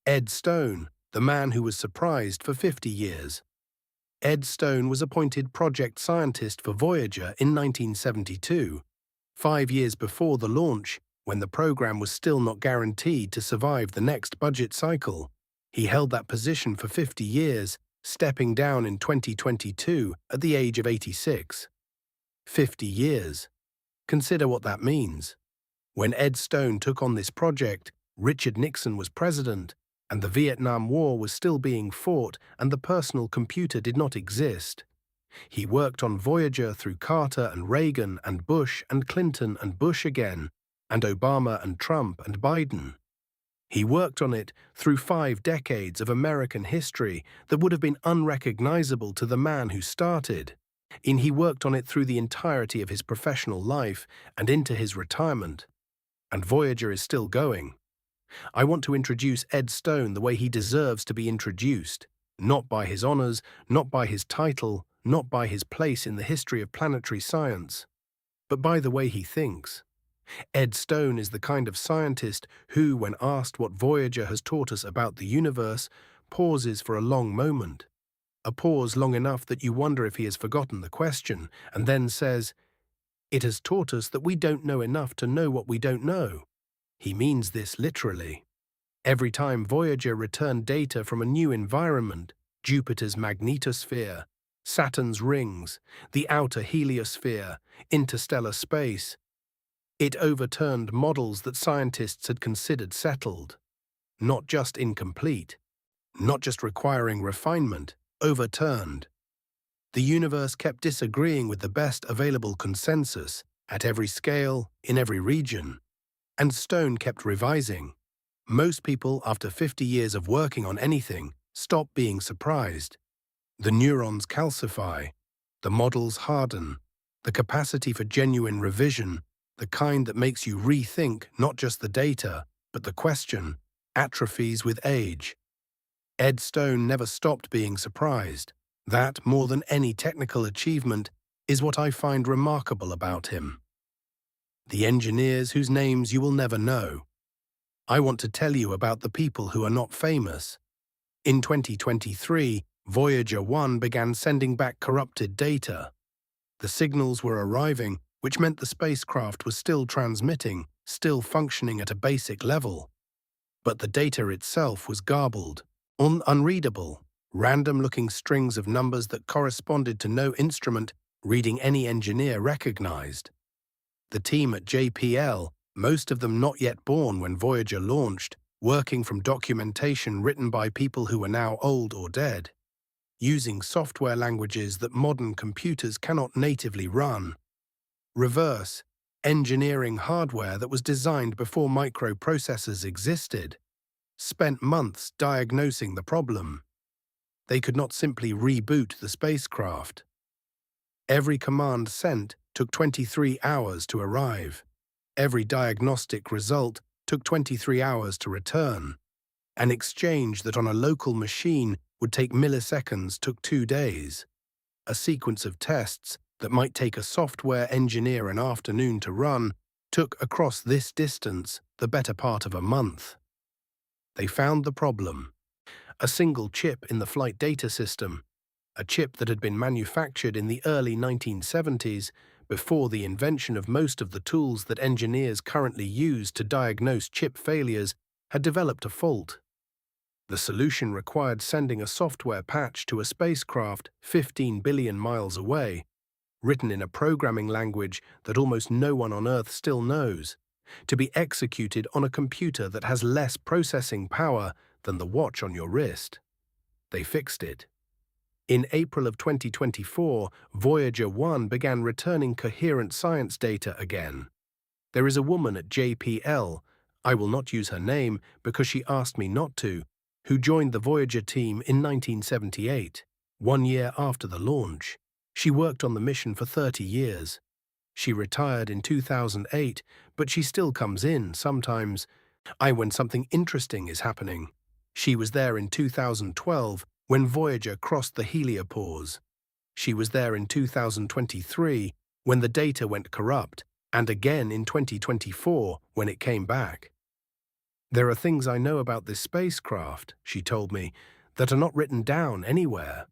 Ed Stone, the man who was surprised for 50 years. Ed Stone was appointed project scientist for Voyager in 1972, 5 years before the launch, when the program was still not guaranteed to survive the next budget cycle. He held that position for 50 years, stepping down in 2022 at the age of 86. 50 years. Consider what that means. When Ed Stone took on this project, Richard Nixon was president, and the Vietnam War was still being fought, and the personal computer did not exist. He worked on Voyager through Carter and Reagan and Bush and Clinton and Bush again, and Obama and Trump and Biden. He worked on it through 5 decades of American history that would have been unrecognizable to the man who started. He worked on it through the entirety of his professional life and into his retirement. And Voyager is still going. I want to introduce Ed Stone the way he deserves to be introduced, not by his honors, not by his title, not by his place in the history of planetary science, but by the way he thinks. Ed Stone is the kind of scientist who, when asked what Voyager has taught us about the universe, pauses for a long moment. A pause long enough that you wonder if he has forgotten the question, and then says, "It has taught us that we don't know enough to know what we don't know." He means this literally. Every time Voyager returned data from a new environment, Jupiter's magnetosphere, Saturn's rings, the outer heliosphere, interstellar space, it overturned models that scientists had considered settled, not just incomplete, not just requiring refinement, overturned. The universe kept disagreeing with the best available consensus at every scale, in every region, and Stone kept revising. Most people, after 50 years of working on anything, stop being surprised. The neurons calcify, the models harden, the capacity for genuine revision, the kind that makes you rethink not just the data, but the question, atrophies with age. Ed Stone never stopped being surprised. That, more than any technical achievement, is what I find remarkable about him. The engineers whose names you will never know. I want to tell you about the people who are not famous. In 2023, Voyager 1 began sending back corrupted data. The signals were arriving, which meant the spacecraft was still transmitting, still functioning at a basic level. But the data itself was garbled, unreadable. random-looking strings of numbers that corresponded to no instrument reading any engineer recognized. The team at JPL, most of them not yet born when Voyager launched, working from documentation written by people who are now old or dead, using software languages that modern computers cannot natively run. Reverse, engineering hardware that was designed before microprocessors existed, spent months diagnosing the problem. They could not simply reboot the spacecraft. Every command sent took 23 hours to arrive. Every diagnostic result took 23 hours to return. An exchange that on a local machine would take milliseconds took 2 days. A sequence of tests that might take a software engineer an afternoon to run took across this distance the better part of a month. They found the problem. A single chip in the flight data system, a chip that had been manufactured in the early 1970s, before the invention of most of the tools that engineers currently use to diagnose chip failures, had developed a fault. The solution required sending a software patch to a spacecraft 15 billion miles away, written in a programming language that almost no one on Earth still knows, to be executed on a computer that has less processing power than the watch on your wrist. They fixed it. In April of 2024, Voyager 1 began returning coherent science data again. There is a woman at JPL, I will not use her name because she asked me not to, who joined the Voyager team in 1978, 1 year after the launch. She worked on the mission for 30 years. She retired in 2008, but she still comes in sometimes, when something interesting is happening. She was there in 2012 when Voyager crossed the heliopause. She was there in 2023 when the data went corrupt, and again in 2024 when it came back. There are things I know about this spacecraft, she told me, that are not written down anywhere.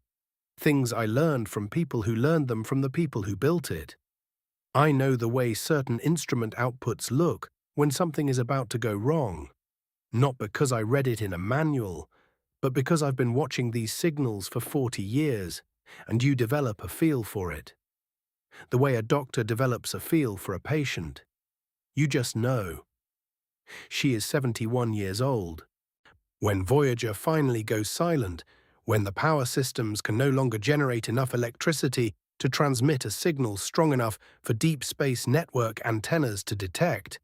Things I learned from people who learned them from the people who built it. I know the way certain instrument outputs look when something is about to go wrong, not because I read it in a manual, but because I've been watching these signals for 40 years, and you develop a feel for it. The way a doctor develops a feel for a patient. You just know. She is 71 years old. When Voyager finally goes silent, when the power systems can no longer generate enough electricity to transmit a signal strong enough for deep space network antennas to detect,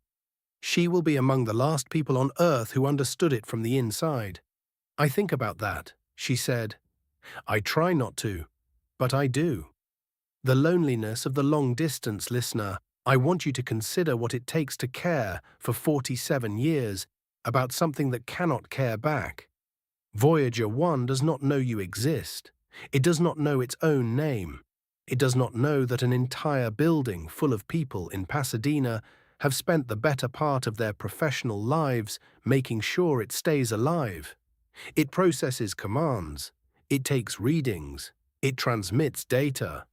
she will be among the last people on Earth who understood it from the inside. I think about that, she said. I try not to, but I do. The loneliness of the long-distance listener. I want you to consider what it takes to care for 47 years about something that cannot care back. Voyager 1 does not know you exist. It does not know its own name. It does not know that an entire building full of people in Pasadena have spent the better part of their professional lives making sure it stays alive. It processes commands. It takes readings. It transmits data.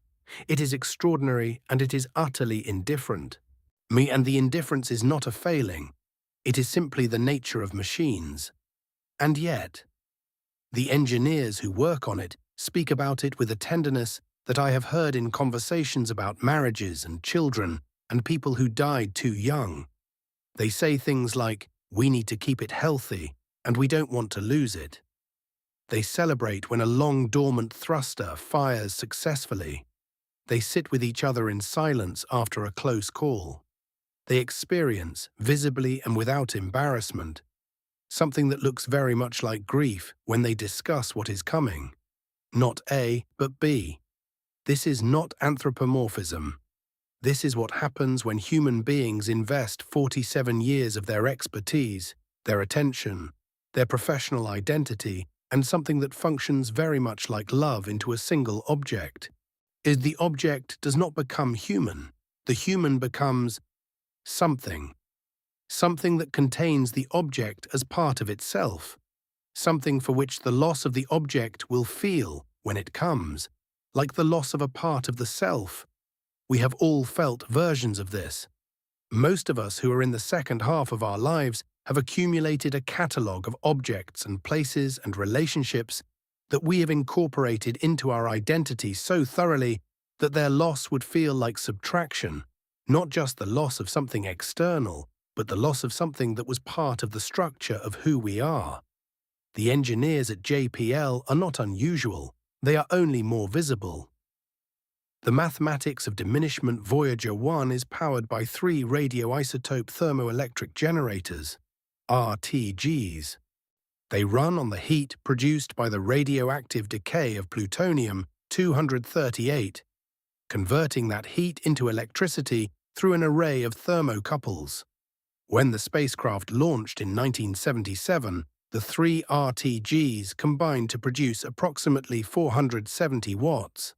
It is extraordinary and it is utterly indifferent. And the indifference is not a failing. It is simply the nature of machines. And yet, the engineers who work on it speak about it with a tenderness that I have heard in conversations about marriages and children and people who died too young. They say things like, we need to keep it healthy and we don't want to lose it. They celebrate when a long-dormant thruster fires successfully. They sit with each other in silence after a close call. They experience, visibly and without embarrassment, something that looks very much like grief when they discuss what is coming. Not A, but B. This is not anthropomorphism. This is what happens when human beings invest 47 years of their expertise, their attention, their professional identity, and something that functions very much like love into a single object. The object does not become human. The human becomes something. Something that contains the object as part of itself. Something for which the loss of the object will feel when it comes, like the loss of a part of the self. We have all felt versions of this. Most of us who are in the second half of our lives have accumulated a catalogue of objects and places and relationships that we have incorporated into our identity so thoroughly that their loss would feel like subtraction, not just the loss of something external, but the loss of something that was part of the structure of who we are. The engineers at JPL are not unusual, they are only more visible. The mathematics of diminishment Voyager 1 is powered by 3 radioisotope thermoelectric generators, RTGs. They run on the heat produced by the radioactive decay of plutonium-238, converting that heat into electricity through an array of thermocouples. When the spacecraft launched in 1977, the 3 RTGs combined to produce approximately 470 watts.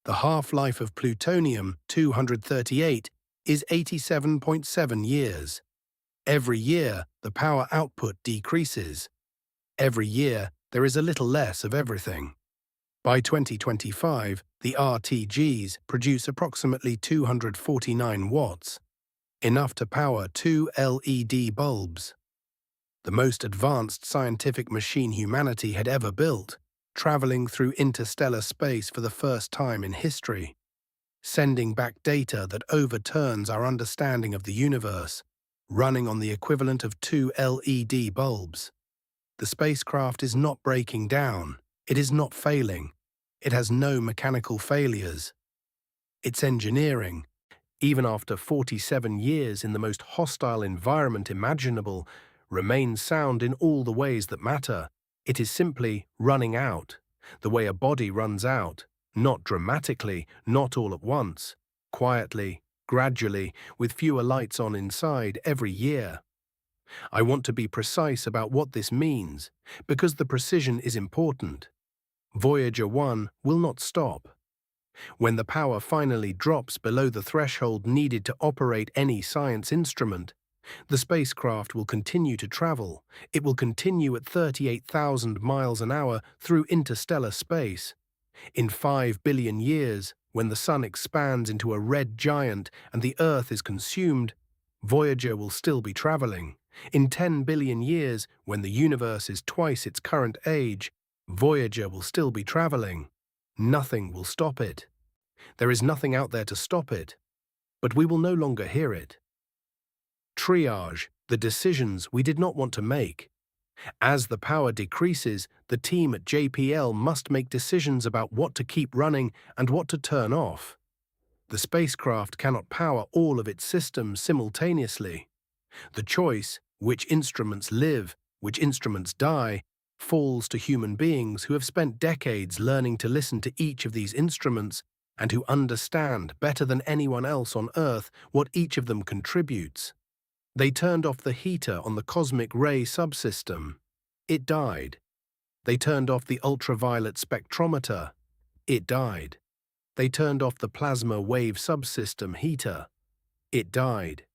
The half-life of plutonium-238 is 87.7 years. Every year, the power output decreases. Every year, there is a little less of everything. By 2025, the RTGs produce approximately 249 watts, enough to power 2 LED bulbs. The most advanced scientific machine humanity had ever built, traveling through interstellar space for the first time in history, sending back data that overturns our understanding of the universe, running on the equivalent of 2 LED bulbs. The spacecraft is not breaking down, it is not failing, it has no mechanical failures. Its engineering, even after 47 years in the most hostile environment imaginable, remains sound in all the ways that matter. It is simply running out, the way a body runs out, not dramatically, not all at once, quietly, gradually, with fewer lights on inside every year. I want to be precise about what this means, because the precision is important. Voyager 1 will not stop. When the power finally drops below the threshold needed to operate any science instrument, the spacecraft will continue to travel. It will continue at 38,000 miles an hour through interstellar space. In 5 billion years, when the Sun expands into a red giant and the Earth is consumed, Voyager will still be traveling. In 10 billion years, when the universe is twice its current age, Voyager will still be traveling. Nothing will stop it. There is nothing out there to stop it, but we will no longer hear it. Triage, the decisions we did not want to make. As the power decreases, the team at JPL must make decisions about what to keep running and what to turn off. The spacecraft cannot power all of its systems simultaneously. The choice, which instruments live, which instruments die, falls to human beings who have spent decades learning to listen to each of these instruments and who understand better than anyone else on Earth what each of them contributes. They turned off the heater on the cosmic ray subsystem. It died. They turned off the ultraviolet spectrometer. It died. They turned off the plasma wave subsystem heater. It died.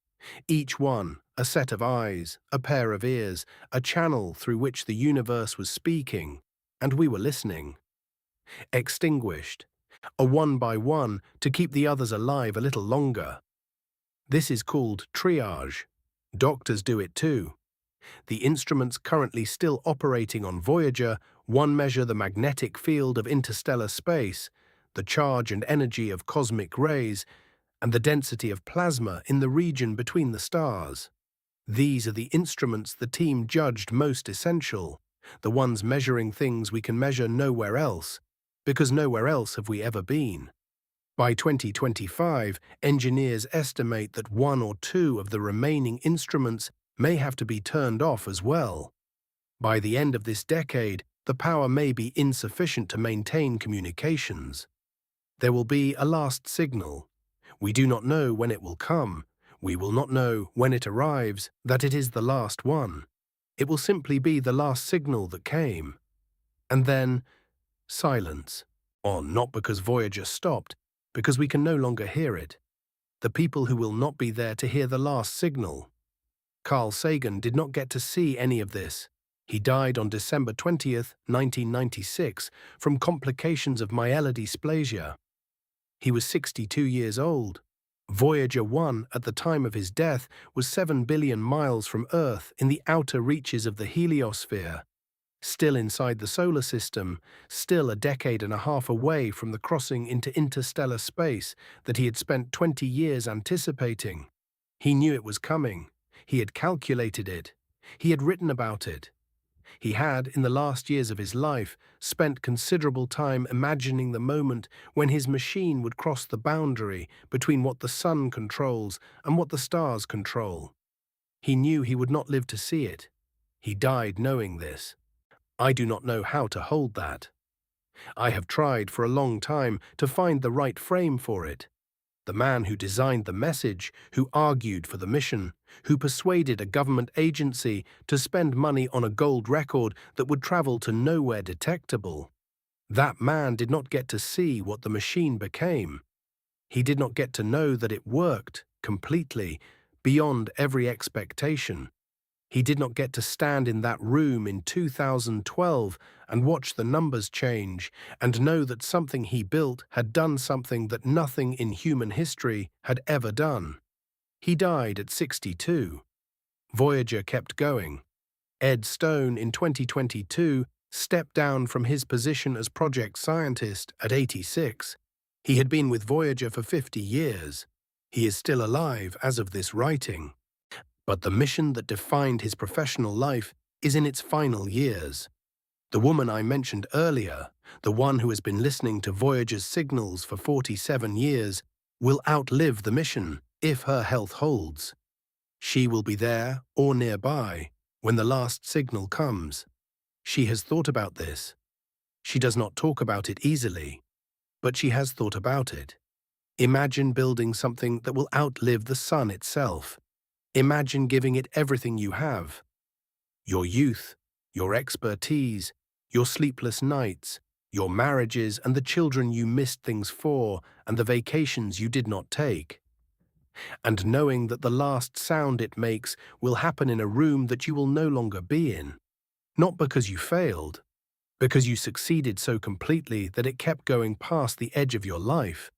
Each one, a set of eyes, a pair of ears, a channel through which the universe was speaking, and we were listening. Extinguished, a one by one to keep the others alive a little longer. This is called triage. Doctors do it too. The instruments currently still operating on Voyager 1 measure the magnetic field of interstellar space, the charge and energy of cosmic rays, and the density of plasma in the region between the stars. These are the instruments the team judged most essential, the ones measuring things we can measure nowhere else, because nowhere else have we ever been. By 2025, engineers estimate that 1 or 2 of the remaining instruments may have to be turned off as well. By the end of this decade, the power may be insufficient to maintain communications. There will be a last signal. We do not know when it will come. We will not know when it arrives that it is the last one. It will simply be the last signal that came. And then, silence. Not because Voyager stopped, because we can no longer hear it. The people who will not be there to hear the last signal. Carl Sagan did not get to see any of this. He died on December 20th, 1996, from complications of myelodysplasia. He was 62 years old. Voyager 1, at the time of his death, was 7 billion miles from Earth in the outer reaches of the heliosphere. still inside the solar system, still a decade and a half away from the crossing into interstellar space that he had spent 20 years anticipating. He knew it was coming. He had calculated it. He had written about it. He had, in the last years of his life, spent considerable time imagining the moment when his machine would cross the boundary between what the sun controls and what the stars control. He knew he would not live to see it. He died knowing this. I do not know how to hold that. I have tried for a long time to find the right frame for it. The man who designed the message, who argued for the mission, who persuaded a government agency to spend money on a gold record that would travel to nowhere detectable. That man did not get to see what the machine became. He did not get to know that it worked completely, beyond every expectation. He did not get to stand in that room in 2012 and watch the numbers change and know that something he built had done something that nothing in human history had ever done. He died at 62. Voyager kept going. Ed Stone in 2022 stepped down from his position as project scientist at 86. He had been with Voyager for 50 years. He is still alive as of this writing. But the mission that defined his professional life is in its final years. The woman I mentioned earlier, the one who has been listening to Voyager's signals for 47 years, will outlive the mission if her health holds. She will be there or nearby when the last signal comes. She has thought about this. She does not talk about it easily, but she has thought about it. Imagine building something that will outlive the sun itself. Imagine giving it everything you have. Your youth, your expertise, your sleepless nights, your marriages and the children you missed things for and the vacations you did not take. And knowing that the last sound it makes will happen in a room that you will no longer be in. Not because you failed, because you succeeded so completely that it kept going past the edge of your life.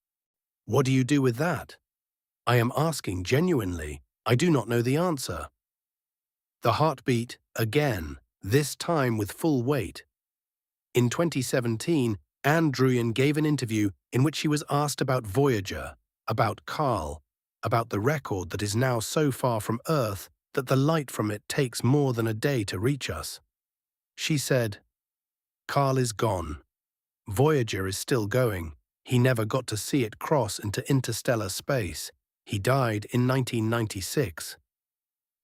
What do you do with that? I am asking genuinely. I do not know the answer. The heartbeat, again, this time with full weight. In 2017, Anne Druyan gave an interview in which she was asked about Voyager, about Carl, about the record that is now so far from Earth that the light from it takes more than a day to reach us. She said, "Carl is gone. Voyager is still going. He never got to see it cross into interstellar space. He died in 1996.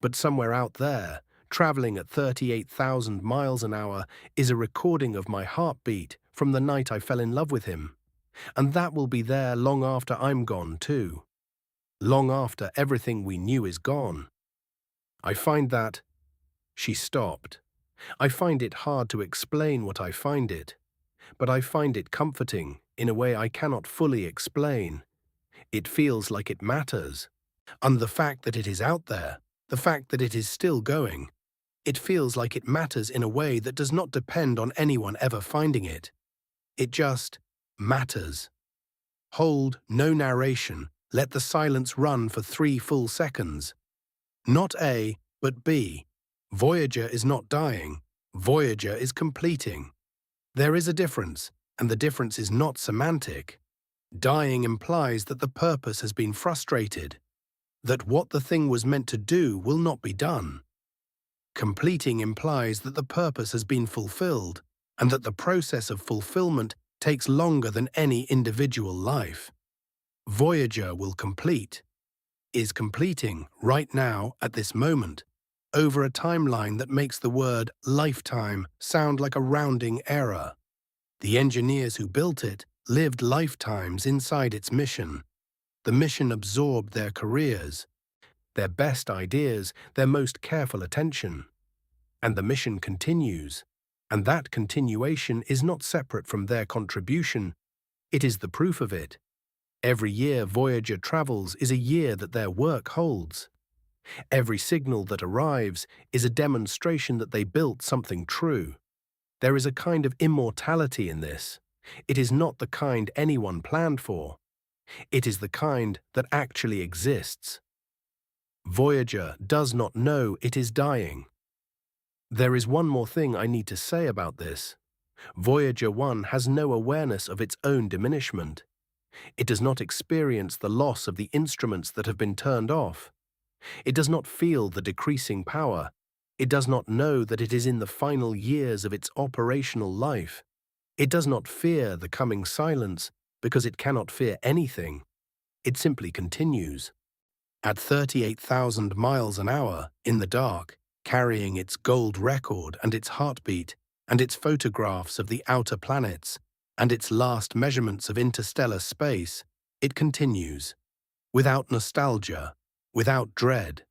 But somewhere out there, traveling at 38,000 miles an hour, is a recording of my heartbeat from the night I fell in love with him. And that will be there long after I'm gone too. Long after everything we knew is gone. I find that..." She stopped. I find it hard to explain what I find it, but I find it comforting in a way I cannot fully explain. It feels like it matters. And the fact that it is out there, the fact that it is still going, it feels like it matters in a way that does not depend on anyone ever finding it. It just matters. Hold no narration. Let the silence run for 3 full seconds. Not A, but B. Voyager is not dying. Voyager is completing. There is a difference, and the difference is not semantic. Dying implies that the purpose has been frustrated, that what the thing was meant to do will not be done. Completing implies that the purpose has been fulfilled, and that the process of fulfillment takes longer than any individual life. Voyager will complete, is completing right now at this moment, over a timeline that makes the word lifetime sound like a rounding error. The engineers who built it lived lifetimes inside its mission. The mission absorbed their careers, their best ideas, their most careful attention. And the mission continues. And that continuation is not separate from their contribution. It is the proof of it. Every year Voyager travels is a year that their work holds. Every signal that arrives is a demonstration that they built something true. There is a kind of immortality in this. It is not the kind anyone planned for. It is the kind that actually exists. Voyager does not know it is dying. There is one more thing I need to say about this. Voyager 1 has no awareness of its own diminishment. It does not experience the loss of the instruments that have been turned off. It does not feel the decreasing power. It does not know that it is in the final years of its operational life. It does not fear the coming silence because it cannot fear anything. It simply continues. At 38,000 miles an hour, in the dark, carrying its gold record and its heartbeat, and its photographs of the outer planets, and its last measurements of interstellar space, it continues. Without nostalgia, without dread,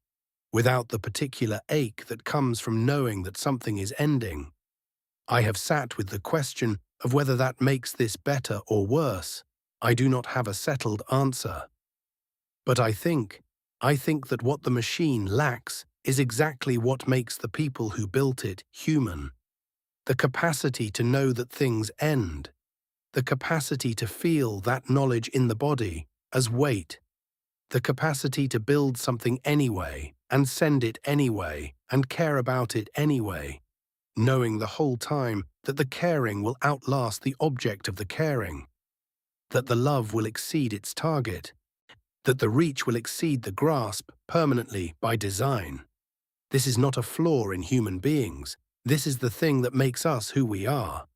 without the particular ache that comes from knowing that something is ending. I have sat with the question of whether that makes this better or worse. I do not have a settled answer. But I think that what the machine lacks is exactly what makes the people who built it human. The capacity to know that things end. The capacity to feel that knowledge in the body as weight. The capacity to build something anyway, and send it anyway, and care about it anyway, knowing the whole time that the caring will outlast the object of the caring, that the love will exceed its target, that the reach will exceed the grasp permanently by design. This is not a flaw in human beings. This is the thing that makes us who we are.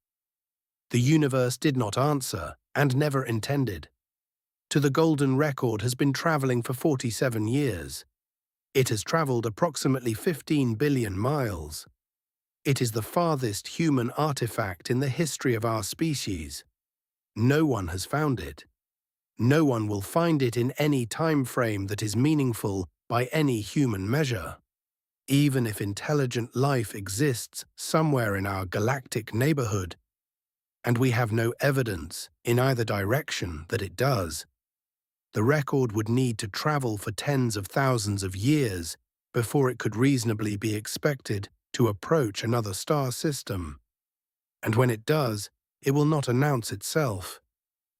The universe did not answer, and never intended. To the golden record has been traveling for 47 years. It has traveled approximately 15 billion miles. It is the farthest human artifact in the history of our species. No one has found it. No one will find it in any time frame that is meaningful by any human measure. Even if intelligent life exists somewhere in our galactic neighborhood, and we have no evidence in either direction that it does, the record would need to travel for tens of thousands of years before it could reasonably be expected to approach another star system. And when it does, it will not announce itself.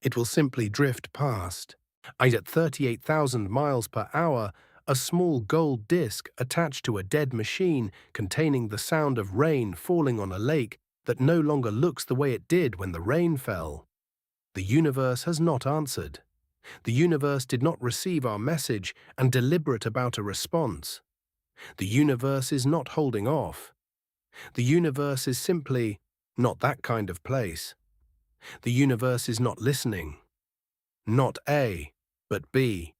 It will simply drift past. At 38,000 miles per hour, a small gold disc attached to a dead machine containing the sound of rain falling on a lake that no longer looks the way it did when the rain fell. The universe has not answered. The universe did not receive our message and deliberate about a response. The universe is not holding off. The universe is simply not that kind of place. The universe is not listening. Not A, but B.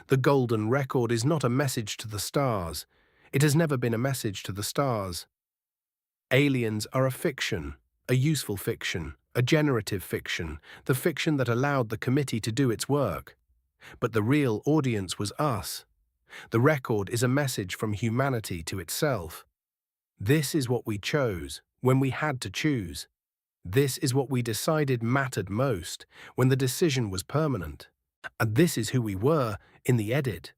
The golden record is not a message to the stars. It has never been a message to the stars. Aliens are a fiction, a useful fiction, a generative fiction, the fiction that allowed the committee to do its work. But the real audience was us. The record is a message from humanity to itself. This is what we chose when we had to choose. This is what we decided mattered most when the decision was permanent. And this is who we were in the edit.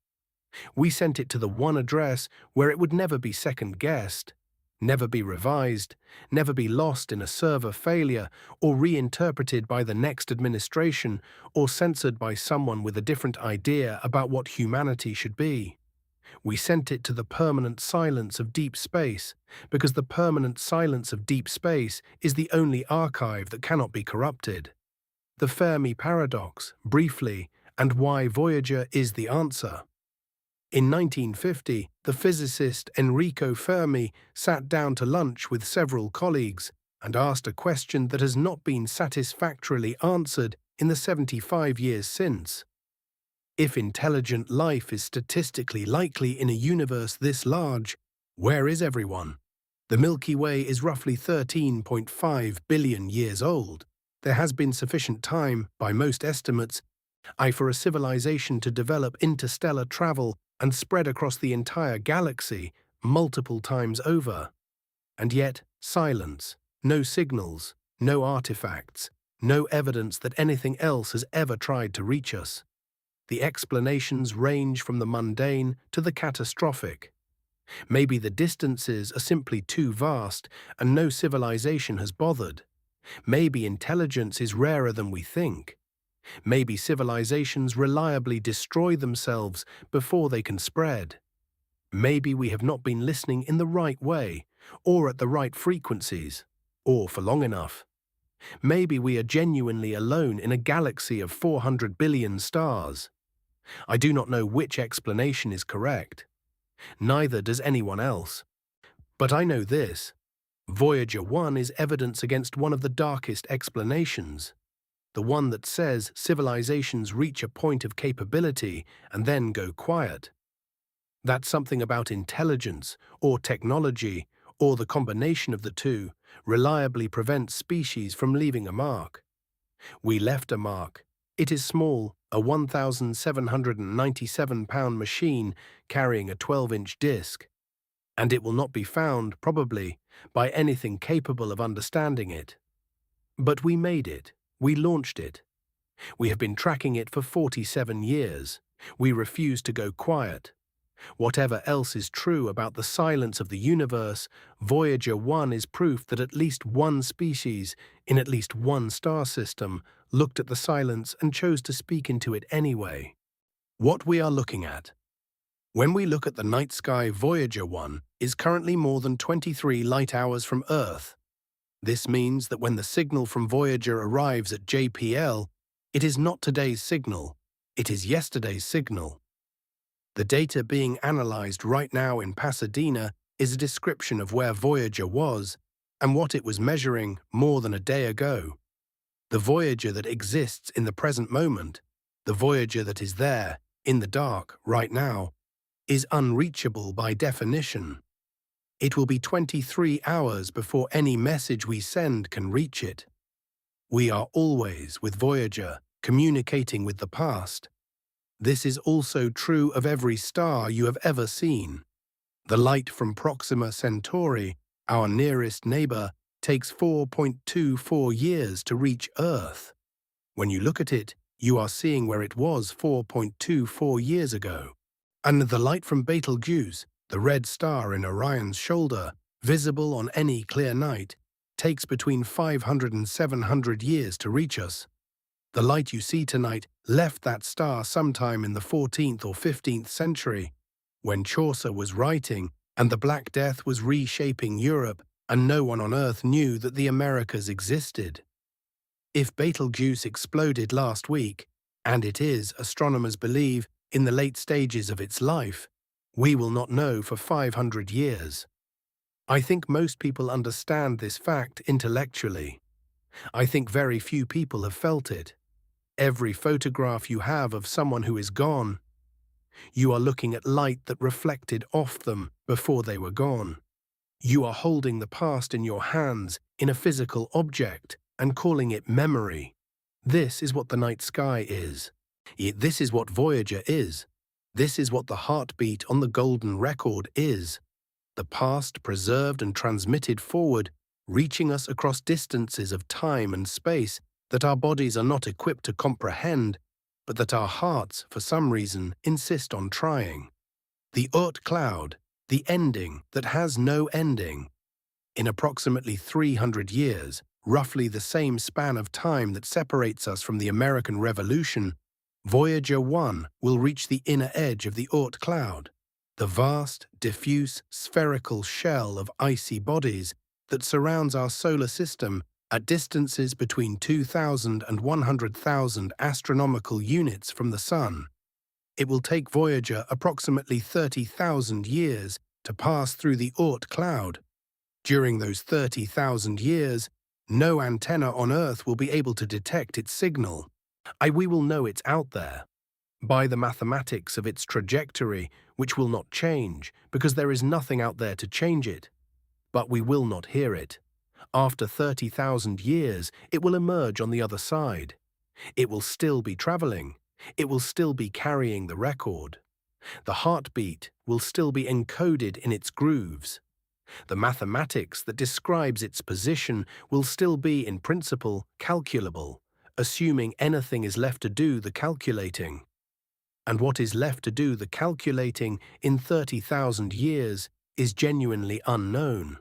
We sent it to the one address where it would never be second-guessed, never be revised, never be lost in a server failure or reinterpreted by the next administration or censored by someone with a different idea about what humanity should be. We sent it to the permanent silence of deep space, because the permanent silence of deep space is the only archive that cannot be corrupted. The Fermi paradox, briefly, and why Voyager is the answer. In 1950, the physicist Enrico Fermi sat down to lunch with several colleagues and asked a question that has not been satisfactorily answered in the 75 years since. If intelligent life is statistically likely in a universe this large, where is everyone? The Milky Way is roughly 13.5 billion years old. There has been sufficient time, by most estimates, for a civilization to develop interstellar travel and spread across the entire galaxy multiple times over. And yet, silence, no signals, no artifacts, no evidence that anything else has ever tried to reach us. The explanations range from the mundane to the catastrophic. Maybe the distances are simply too vast and no civilization has bothered. Maybe intelligence is rarer than we think. Maybe civilizations reliably destroy themselves before they can spread. Maybe we have not been listening in the right way, or at the right frequencies, or for long enough. Maybe we are genuinely alone in a galaxy of 400 billion stars. I do not know which explanation is correct. Neither does anyone else. But I know this. Voyager 1 is evidence against one of the darkest explanations, the one that says civilizations reach a point of capability and then go quiet. That something about intelligence, or technology, or the combination of the two, reliably prevents species from leaving a mark. We left a mark. It is small, a 1,797-pound machine carrying a 12-inch disc, and it will not be found, probably, by anything capable of understanding it. But we made it. We launched it. We have been tracking it for 47 years. We refuse to go quiet. Whatever else is true about the silence of the universe, Voyager 1 is proof that at least one species, in at least one star system, looked at the silence and chose to speak into it anyway. What we are looking at. When we look at the night sky, Voyager 1 is currently more than 23 light hours from Earth. This means that when the signal from Voyager arrives at JPL, it is not today's signal, it is yesterday's signal. The data being analyzed right now in Pasadena is a description of where Voyager was and what it was measuring more than a day ago. The Voyager that exists in the present moment, the Voyager that is there, in the dark, right now, is unreachable by definition. It will be 23 hours before any message we send can reach it. We are always, with Voyager, communicating with the past. This is also true of every star you have ever seen. The light from Proxima Centauri, our nearest neighbor, takes 4.24 years to reach Earth. When you look at it, you are seeing where it was 4.24 years ago. And the light from Betelgeuse, the red star in Orion's shoulder, visible on any clear night, takes between 500 and 700 years to reach us. The light you see tonight left that star sometime in the 14th or 15th century, when Chaucer was writing and the Black Death was reshaping Europe and no one on Earth knew that the Americas existed. If Betelgeuse exploded last week, and it is, astronomers believe, in the late stages of its life, we will not know for 500 years. I think most people understand this fact intellectually. I think very few people have felt it. Every photograph you have of someone who is gone, you are looking at light that reflected off them before they were gone. You are holding the past in your hands in a physical object and calling it memory. This is what the night sky is. This is what Voyager is. This is what the heartbeat on the golden record is. The past preserved and transmitted forward, reaching us across distances of time and space that our bodies are not equipped to comprehend, but that our hearts, for some reason, insist on trying. The Oort cloud, the ending that has no ending. In approximately 300 years, roughly the same span of time that separates us from the American Revolution, Voyager 1 will reach the inner edge of the Oort cloud, the vast, diffuse, spherical shell of icy bodies that surrounds our solar system at distances between 2,000 and 100,000 astronomical units from the Sun. It will take Voyager approximately 30,000 years to pass through the Oort cloud. During those 30,000 years, no antenna on Earth will be able to detect its signal. We will know it's out there, by the mathematics of its trajectory, which will not change, because there is nothing out there to change it. But we will not hear it. After 30,000 years, it will emerge on the other side. It will still be traveling. It will still be carrying the record. The heartbeat will still be encoded in its grooves. The mathematics that describes its position will still be, in principle, calculable, assuming anything is left to do the calculating. And what is left to do the calculating in 30,000 years is genuinely unknown.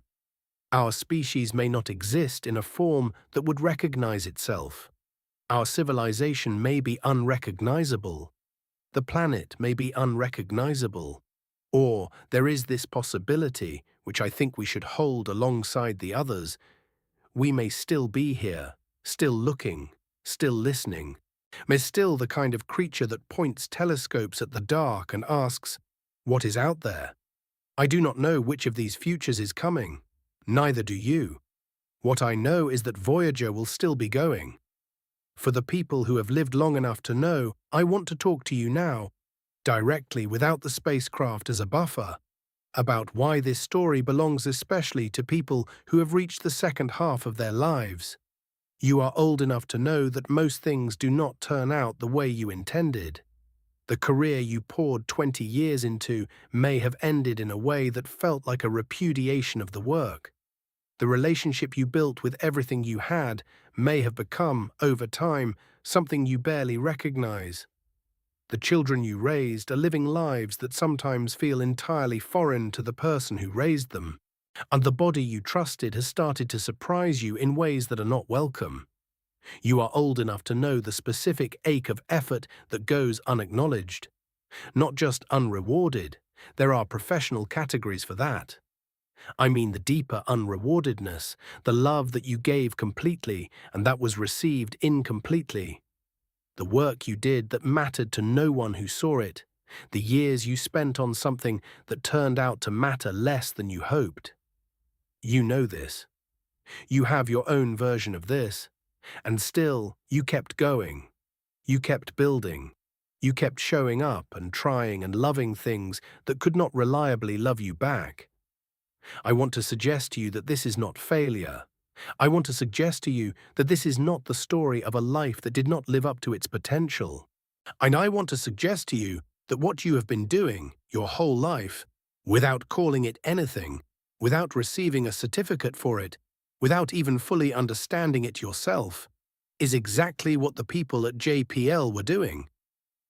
Our species may not exist in a form that would recognize itself. Our civilization may be unrecognizable. The planet may be unrecognizable. Or there is this possibility, which I think we should hold alongside the others. We may still be here, still looking, still listening, may still the kind of creature that points telescopes at the dark and asks, "What is out there?" I do not know which of these futures is coming. Neither do you. What I know is that Voyager will still be going. For the people who have lived long enough to know, I want to talk to you now, directly without the spacecraft as a buffer, about why this story belongs especially to people who have reached the second half of their lives. You are old enough to know that most things do not turn out the way you intended. The career you poured 20 years into may have ended in a way that felt like a repudiation of the work. The relationship you built with everything you had may have become, over time, something you barely recognize. The children you raised are living lives that sometimes feel entirely foreign to the person who raised them, and the body you trusted has started to surprise you in ways that are not welcome. You are old enough to know the specific ache of effort that goes unacknowledged, not just unrewarded. There are professional categories for that. I mean the deeper unrewardedness, the love that you gave completely and that was received incompletely. The work you did that mattered to no one who saw it. The years you spent on something that turned out to matter less than you hoped. You know this. You have your own version of this. And still, you kept going. You kept building. You kept showing up and trying and loving things that could not reliably love you back. I want to suggest to you that this is not failure. I want to suggest to you that this is not the story of a life that did not live up to its potential. And I want to suggest to you that what you have been doing your whole life, without calling it anything, without receiving a certificate for it, without even fully understanding it yourself, is exactly what the people at JPL were doing,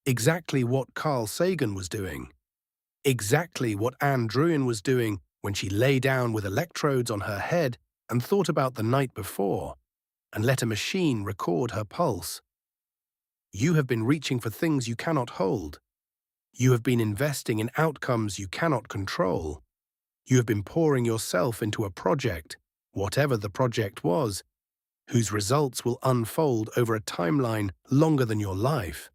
exactly what Carl Sagan was doing, exactly what Anne Druyan was doing when she lay down with electrodes on her head and thought about the night before, and let a machine record her pulse. You have been reaching for things you cannot hold. You have been investing in outcomes you cannot control. You have been pouring yourself into a project, whatever the project was, whose results will unfold over a timeline longer than your life.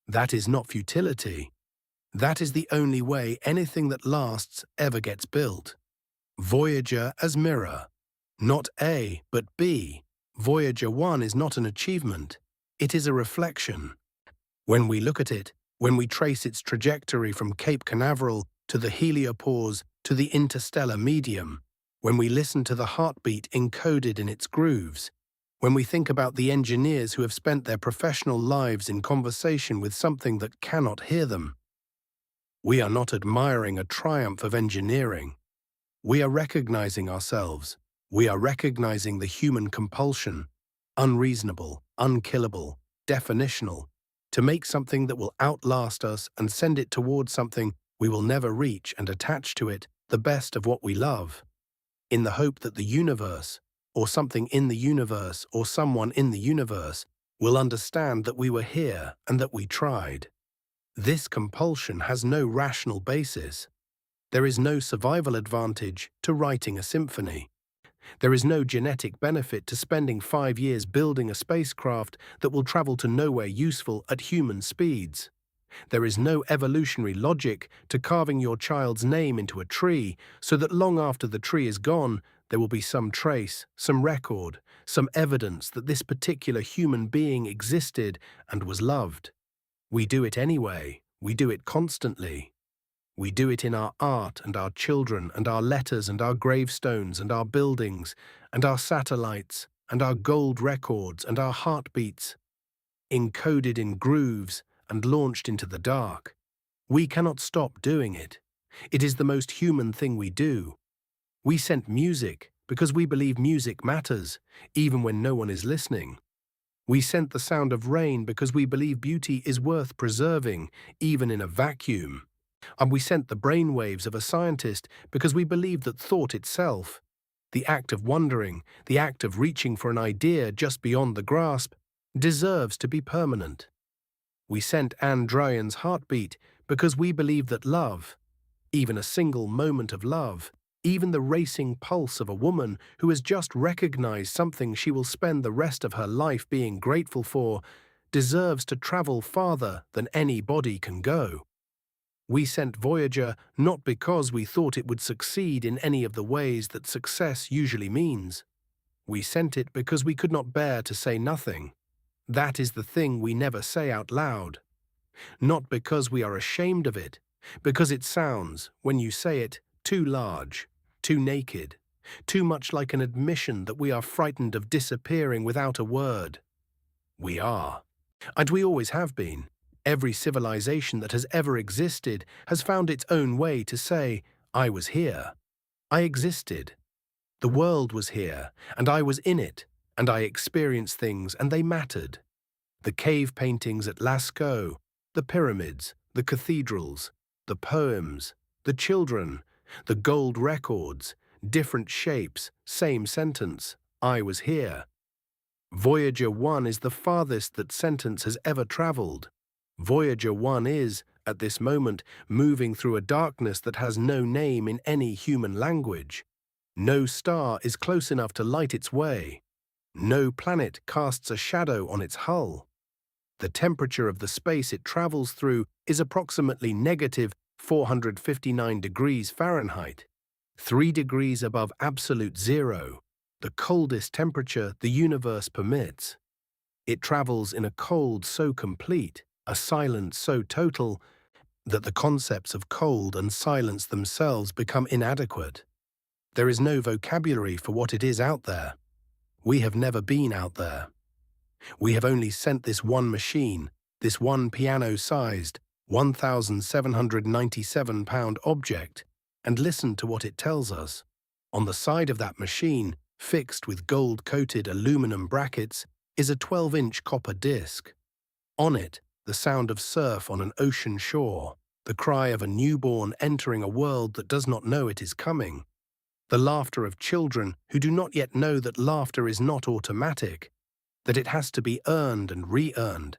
That is not futility. That is the only way anything that lasts ever gets built. Voyager as mirror. Not A, but B. Voyager 1 is not an achievement. It is a reflection. When we look at it, when we trace its trajectory from Cape Canaveral to the heliopause to the interstellar medium, when we listen to the heartbeat encoded in its grooves, when we think about the engineers who have spent their professional lives in conversation with something that cannot hear them, we are not admiring a triumph of engineering. We are recognizing ourselves. We are recognizing the human compulsion, unreasonable, unkillable, definitional, to make something that will outlast us and send it towards something we will never reach and attach to it the best of what we love, in the hope that the universe, or something in the universe, or someone in the universe, will understand that we were here and that we tried. This compulsion has no rational basis. There is no survival advantage to writing a symphony. There is no genetic benefit to spending 5 years building a spacecraft that will travel to nowhere useful at human speeds. There is no evolutionary logic to carving your child's name into a tree so that long after the tree is gone, there will be some trace, some record, some evidence that this particular human being existed and was loved. We do it anyway. We do it constantly. We do it in our art and our children and our letters and our gravestones and our buildings and our satellites and our gold records and our heartbeats, encoded in grooves and launched into the dark. We cannot stop doing it. It is the most human thing we do. We sent music because we believe music matters, even when no one is listening. We sent the sound of rain because we believe beauty is worth preserving, even in a vacuum. And we sent the brainwaves of a scientist because we believe that thought itself, the act of wondering, the act of reaching for an idea just beyond the grasp, deserves to be permanent. We sent Anne Druyan's heartbeat because we believe that love, even a single moment of love, even the racing pulse of a woman who has just recognized something she will spend the rest of her life being grateful for, deserves to travel farther than any body can go. We sent Voyager not because we thought it would succeed in any of the ways that success usually means. We sent it because we could not bear to say nothing. That is the thing we never say out loud. Not because we are ashamed of it, because it sounds, when you say it, too large, too naked, too much like an admission that we are frightened of disappearing without a word. We are. And we always have been. Every civilization that has ever existed has found its own way to say, I was here. I existed. The world was here, and I was in it, and I experienced things, and they mattered. The cave paintings at Lascaux, the pyramids, the cathedrals, the poems, the children, the gold records, different shapes, same sentence, I was here. Voyager 1 is the farthest that sentence has ever traveled. Voyager 1 is, at this moment, moving through a darkness that has no name in any human language. No star is close enough to light its way. No planet casts a shadow on its hull. The temperature of the space it travels through is approximately negative 459 degrees Fahrenheit, 3 degrees above absolute zero, the coldest temperature the universe permits. It travels in a cold so complete, a silence so total, that the concepts of cold and silence themselves become inadequate. There is no vocabulary for what it is out there. We have never been out there. We have only sent this one machine, this one piano-sized, 1,797-pound object, and listened to what it tells us. On the side of that machine, fixed with gold-coated aluminum brackets, is a 12-inch copper disc. On it, the sound of surf on an ocean shore, the cry of a newborn entering a world that does not know it is coming, the laughter of children who do not yet know that laughter is not automatic, that it has to be earned and re-earned,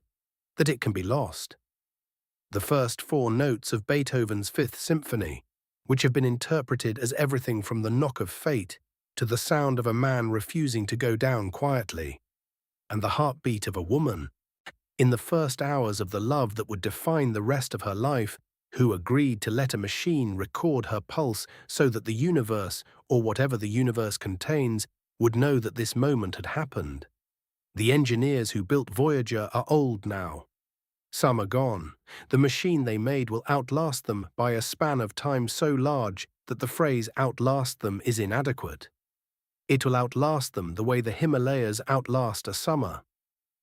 that it can be lost. The first 4 notes of Beethoven's Fifth Symphony, which have been interpreted as everything from the knock of fate to the sound of a man refusing to go down quietly, and the heartbeat of a woman, in the first hours of the love that would define the rest of her life, who agreed to let a machine record her pulse so that the universe, or whatever the universe contains, would know that this moment had happened. The engineers who built Voyager are old now. Some are gone. The machine they made will outlast them by a span of time so large that the phrase outlast them is inadequate. It will outlast them the way the Himalayas outlast a summer.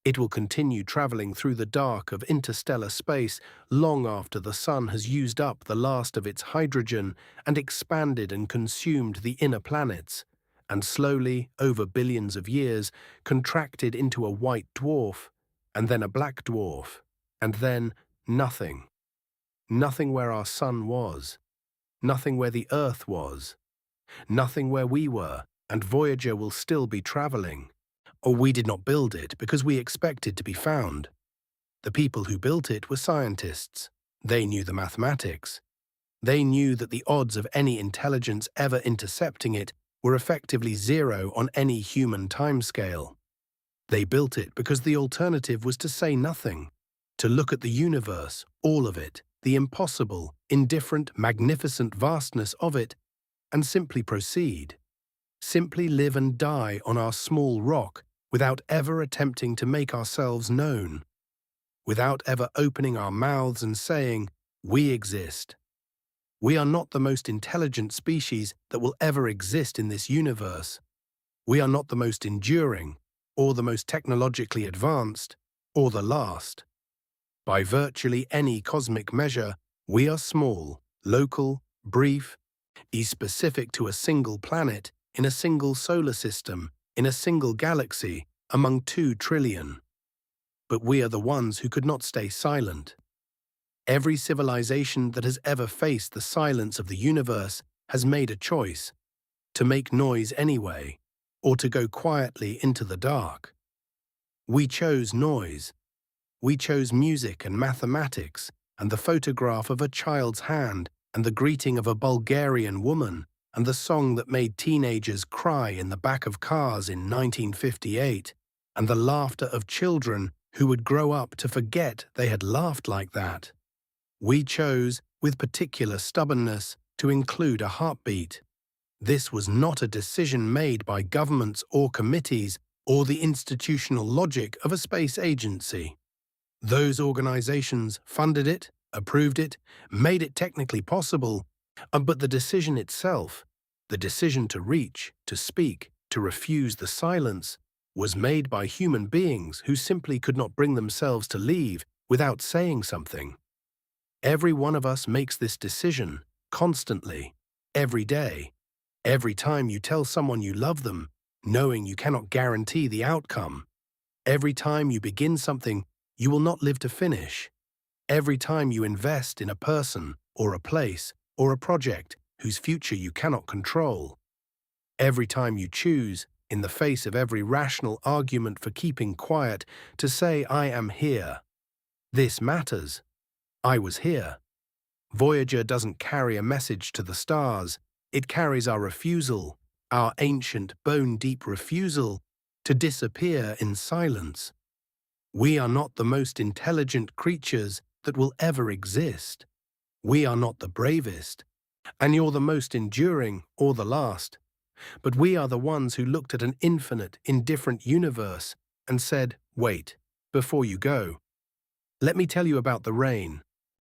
It will continue traveling through the dark of interstellar space long after the sun has used up the last of its hydrogen and expanded and consumed the inner planets, and slowly, over billions of years, contracted into a white dwarf, and then a black dwarf, and then nothing. Nothing where our sun was, nothing where the Earth was, nothing where we were, and Voyager will still be traveling. Or we did not build it because we expected to be found. The people who built it were scientists. They knew the mathematics. They knew that the odds of any intelligence ever intercepting it were effectively zero on any human timescale. They built it because the alternative was to say nothing, to look at the universe, all of it, the impossible, indifferent, magnificent vastness of it, and simply proceed. Simply live and die on our small rock without ever attempting to make ourselves known, without ever opening our mouths and saying, we exist. We are not the most intelligent species that will ever exist in this universe. We are not the most enduring, or the most technologically advanced, or the last. By virtually any cosmic measure, we are small, local, brief, specific to a single planet, in a single solar system, in a single galaxy, among 2 trillion. But we are the ones who could not stay silent. Every civilization that has ever faced the silence of the universe has made a choice, to make noise anyway, or to go quietly into the dark. We chose noise. We chose music and mathematics and the photograph of a child's hand and the greeting of a Bulgarian woman, and the song that made teenagers cry in the back of cars in 1958, and the laughter of children who would grow up to forget they had laughed like that. We chose, with particular stubbornness, to include a heartbeat. This was not a decision made by governments or committees or the institutional logic of a space agency. Those organizations funded it, approved it, made it technically possible, but the decision itself, the decision to reach, to speak, to refuse the silence, was made by human beings who simply could not bring themselves to leave without saying something. Every one of us makes this decision, constantly, every day. Every time you tell someone you love them, knowing you cannot guarantee the outcome. Every time you begin something you will not live to finish. Every time you invest in a person, or a place, or a project whose future you cannot control. Every time you choose, in the face of every rational argument for keeping quiet, to say, "I am here. This matters. I was here." Voyager doesn't carry a message to the stars. It carries our refusal, our ancient, bone-deep refusal, to disappear in silence. We are not the most intelligent creatures that will ever exist. We are not the bravest, and you're the most enduring or the last. But we are the ones who looked at an infinite, indifferent universe and said, "Wait, before you go. Let me tell you about the rain,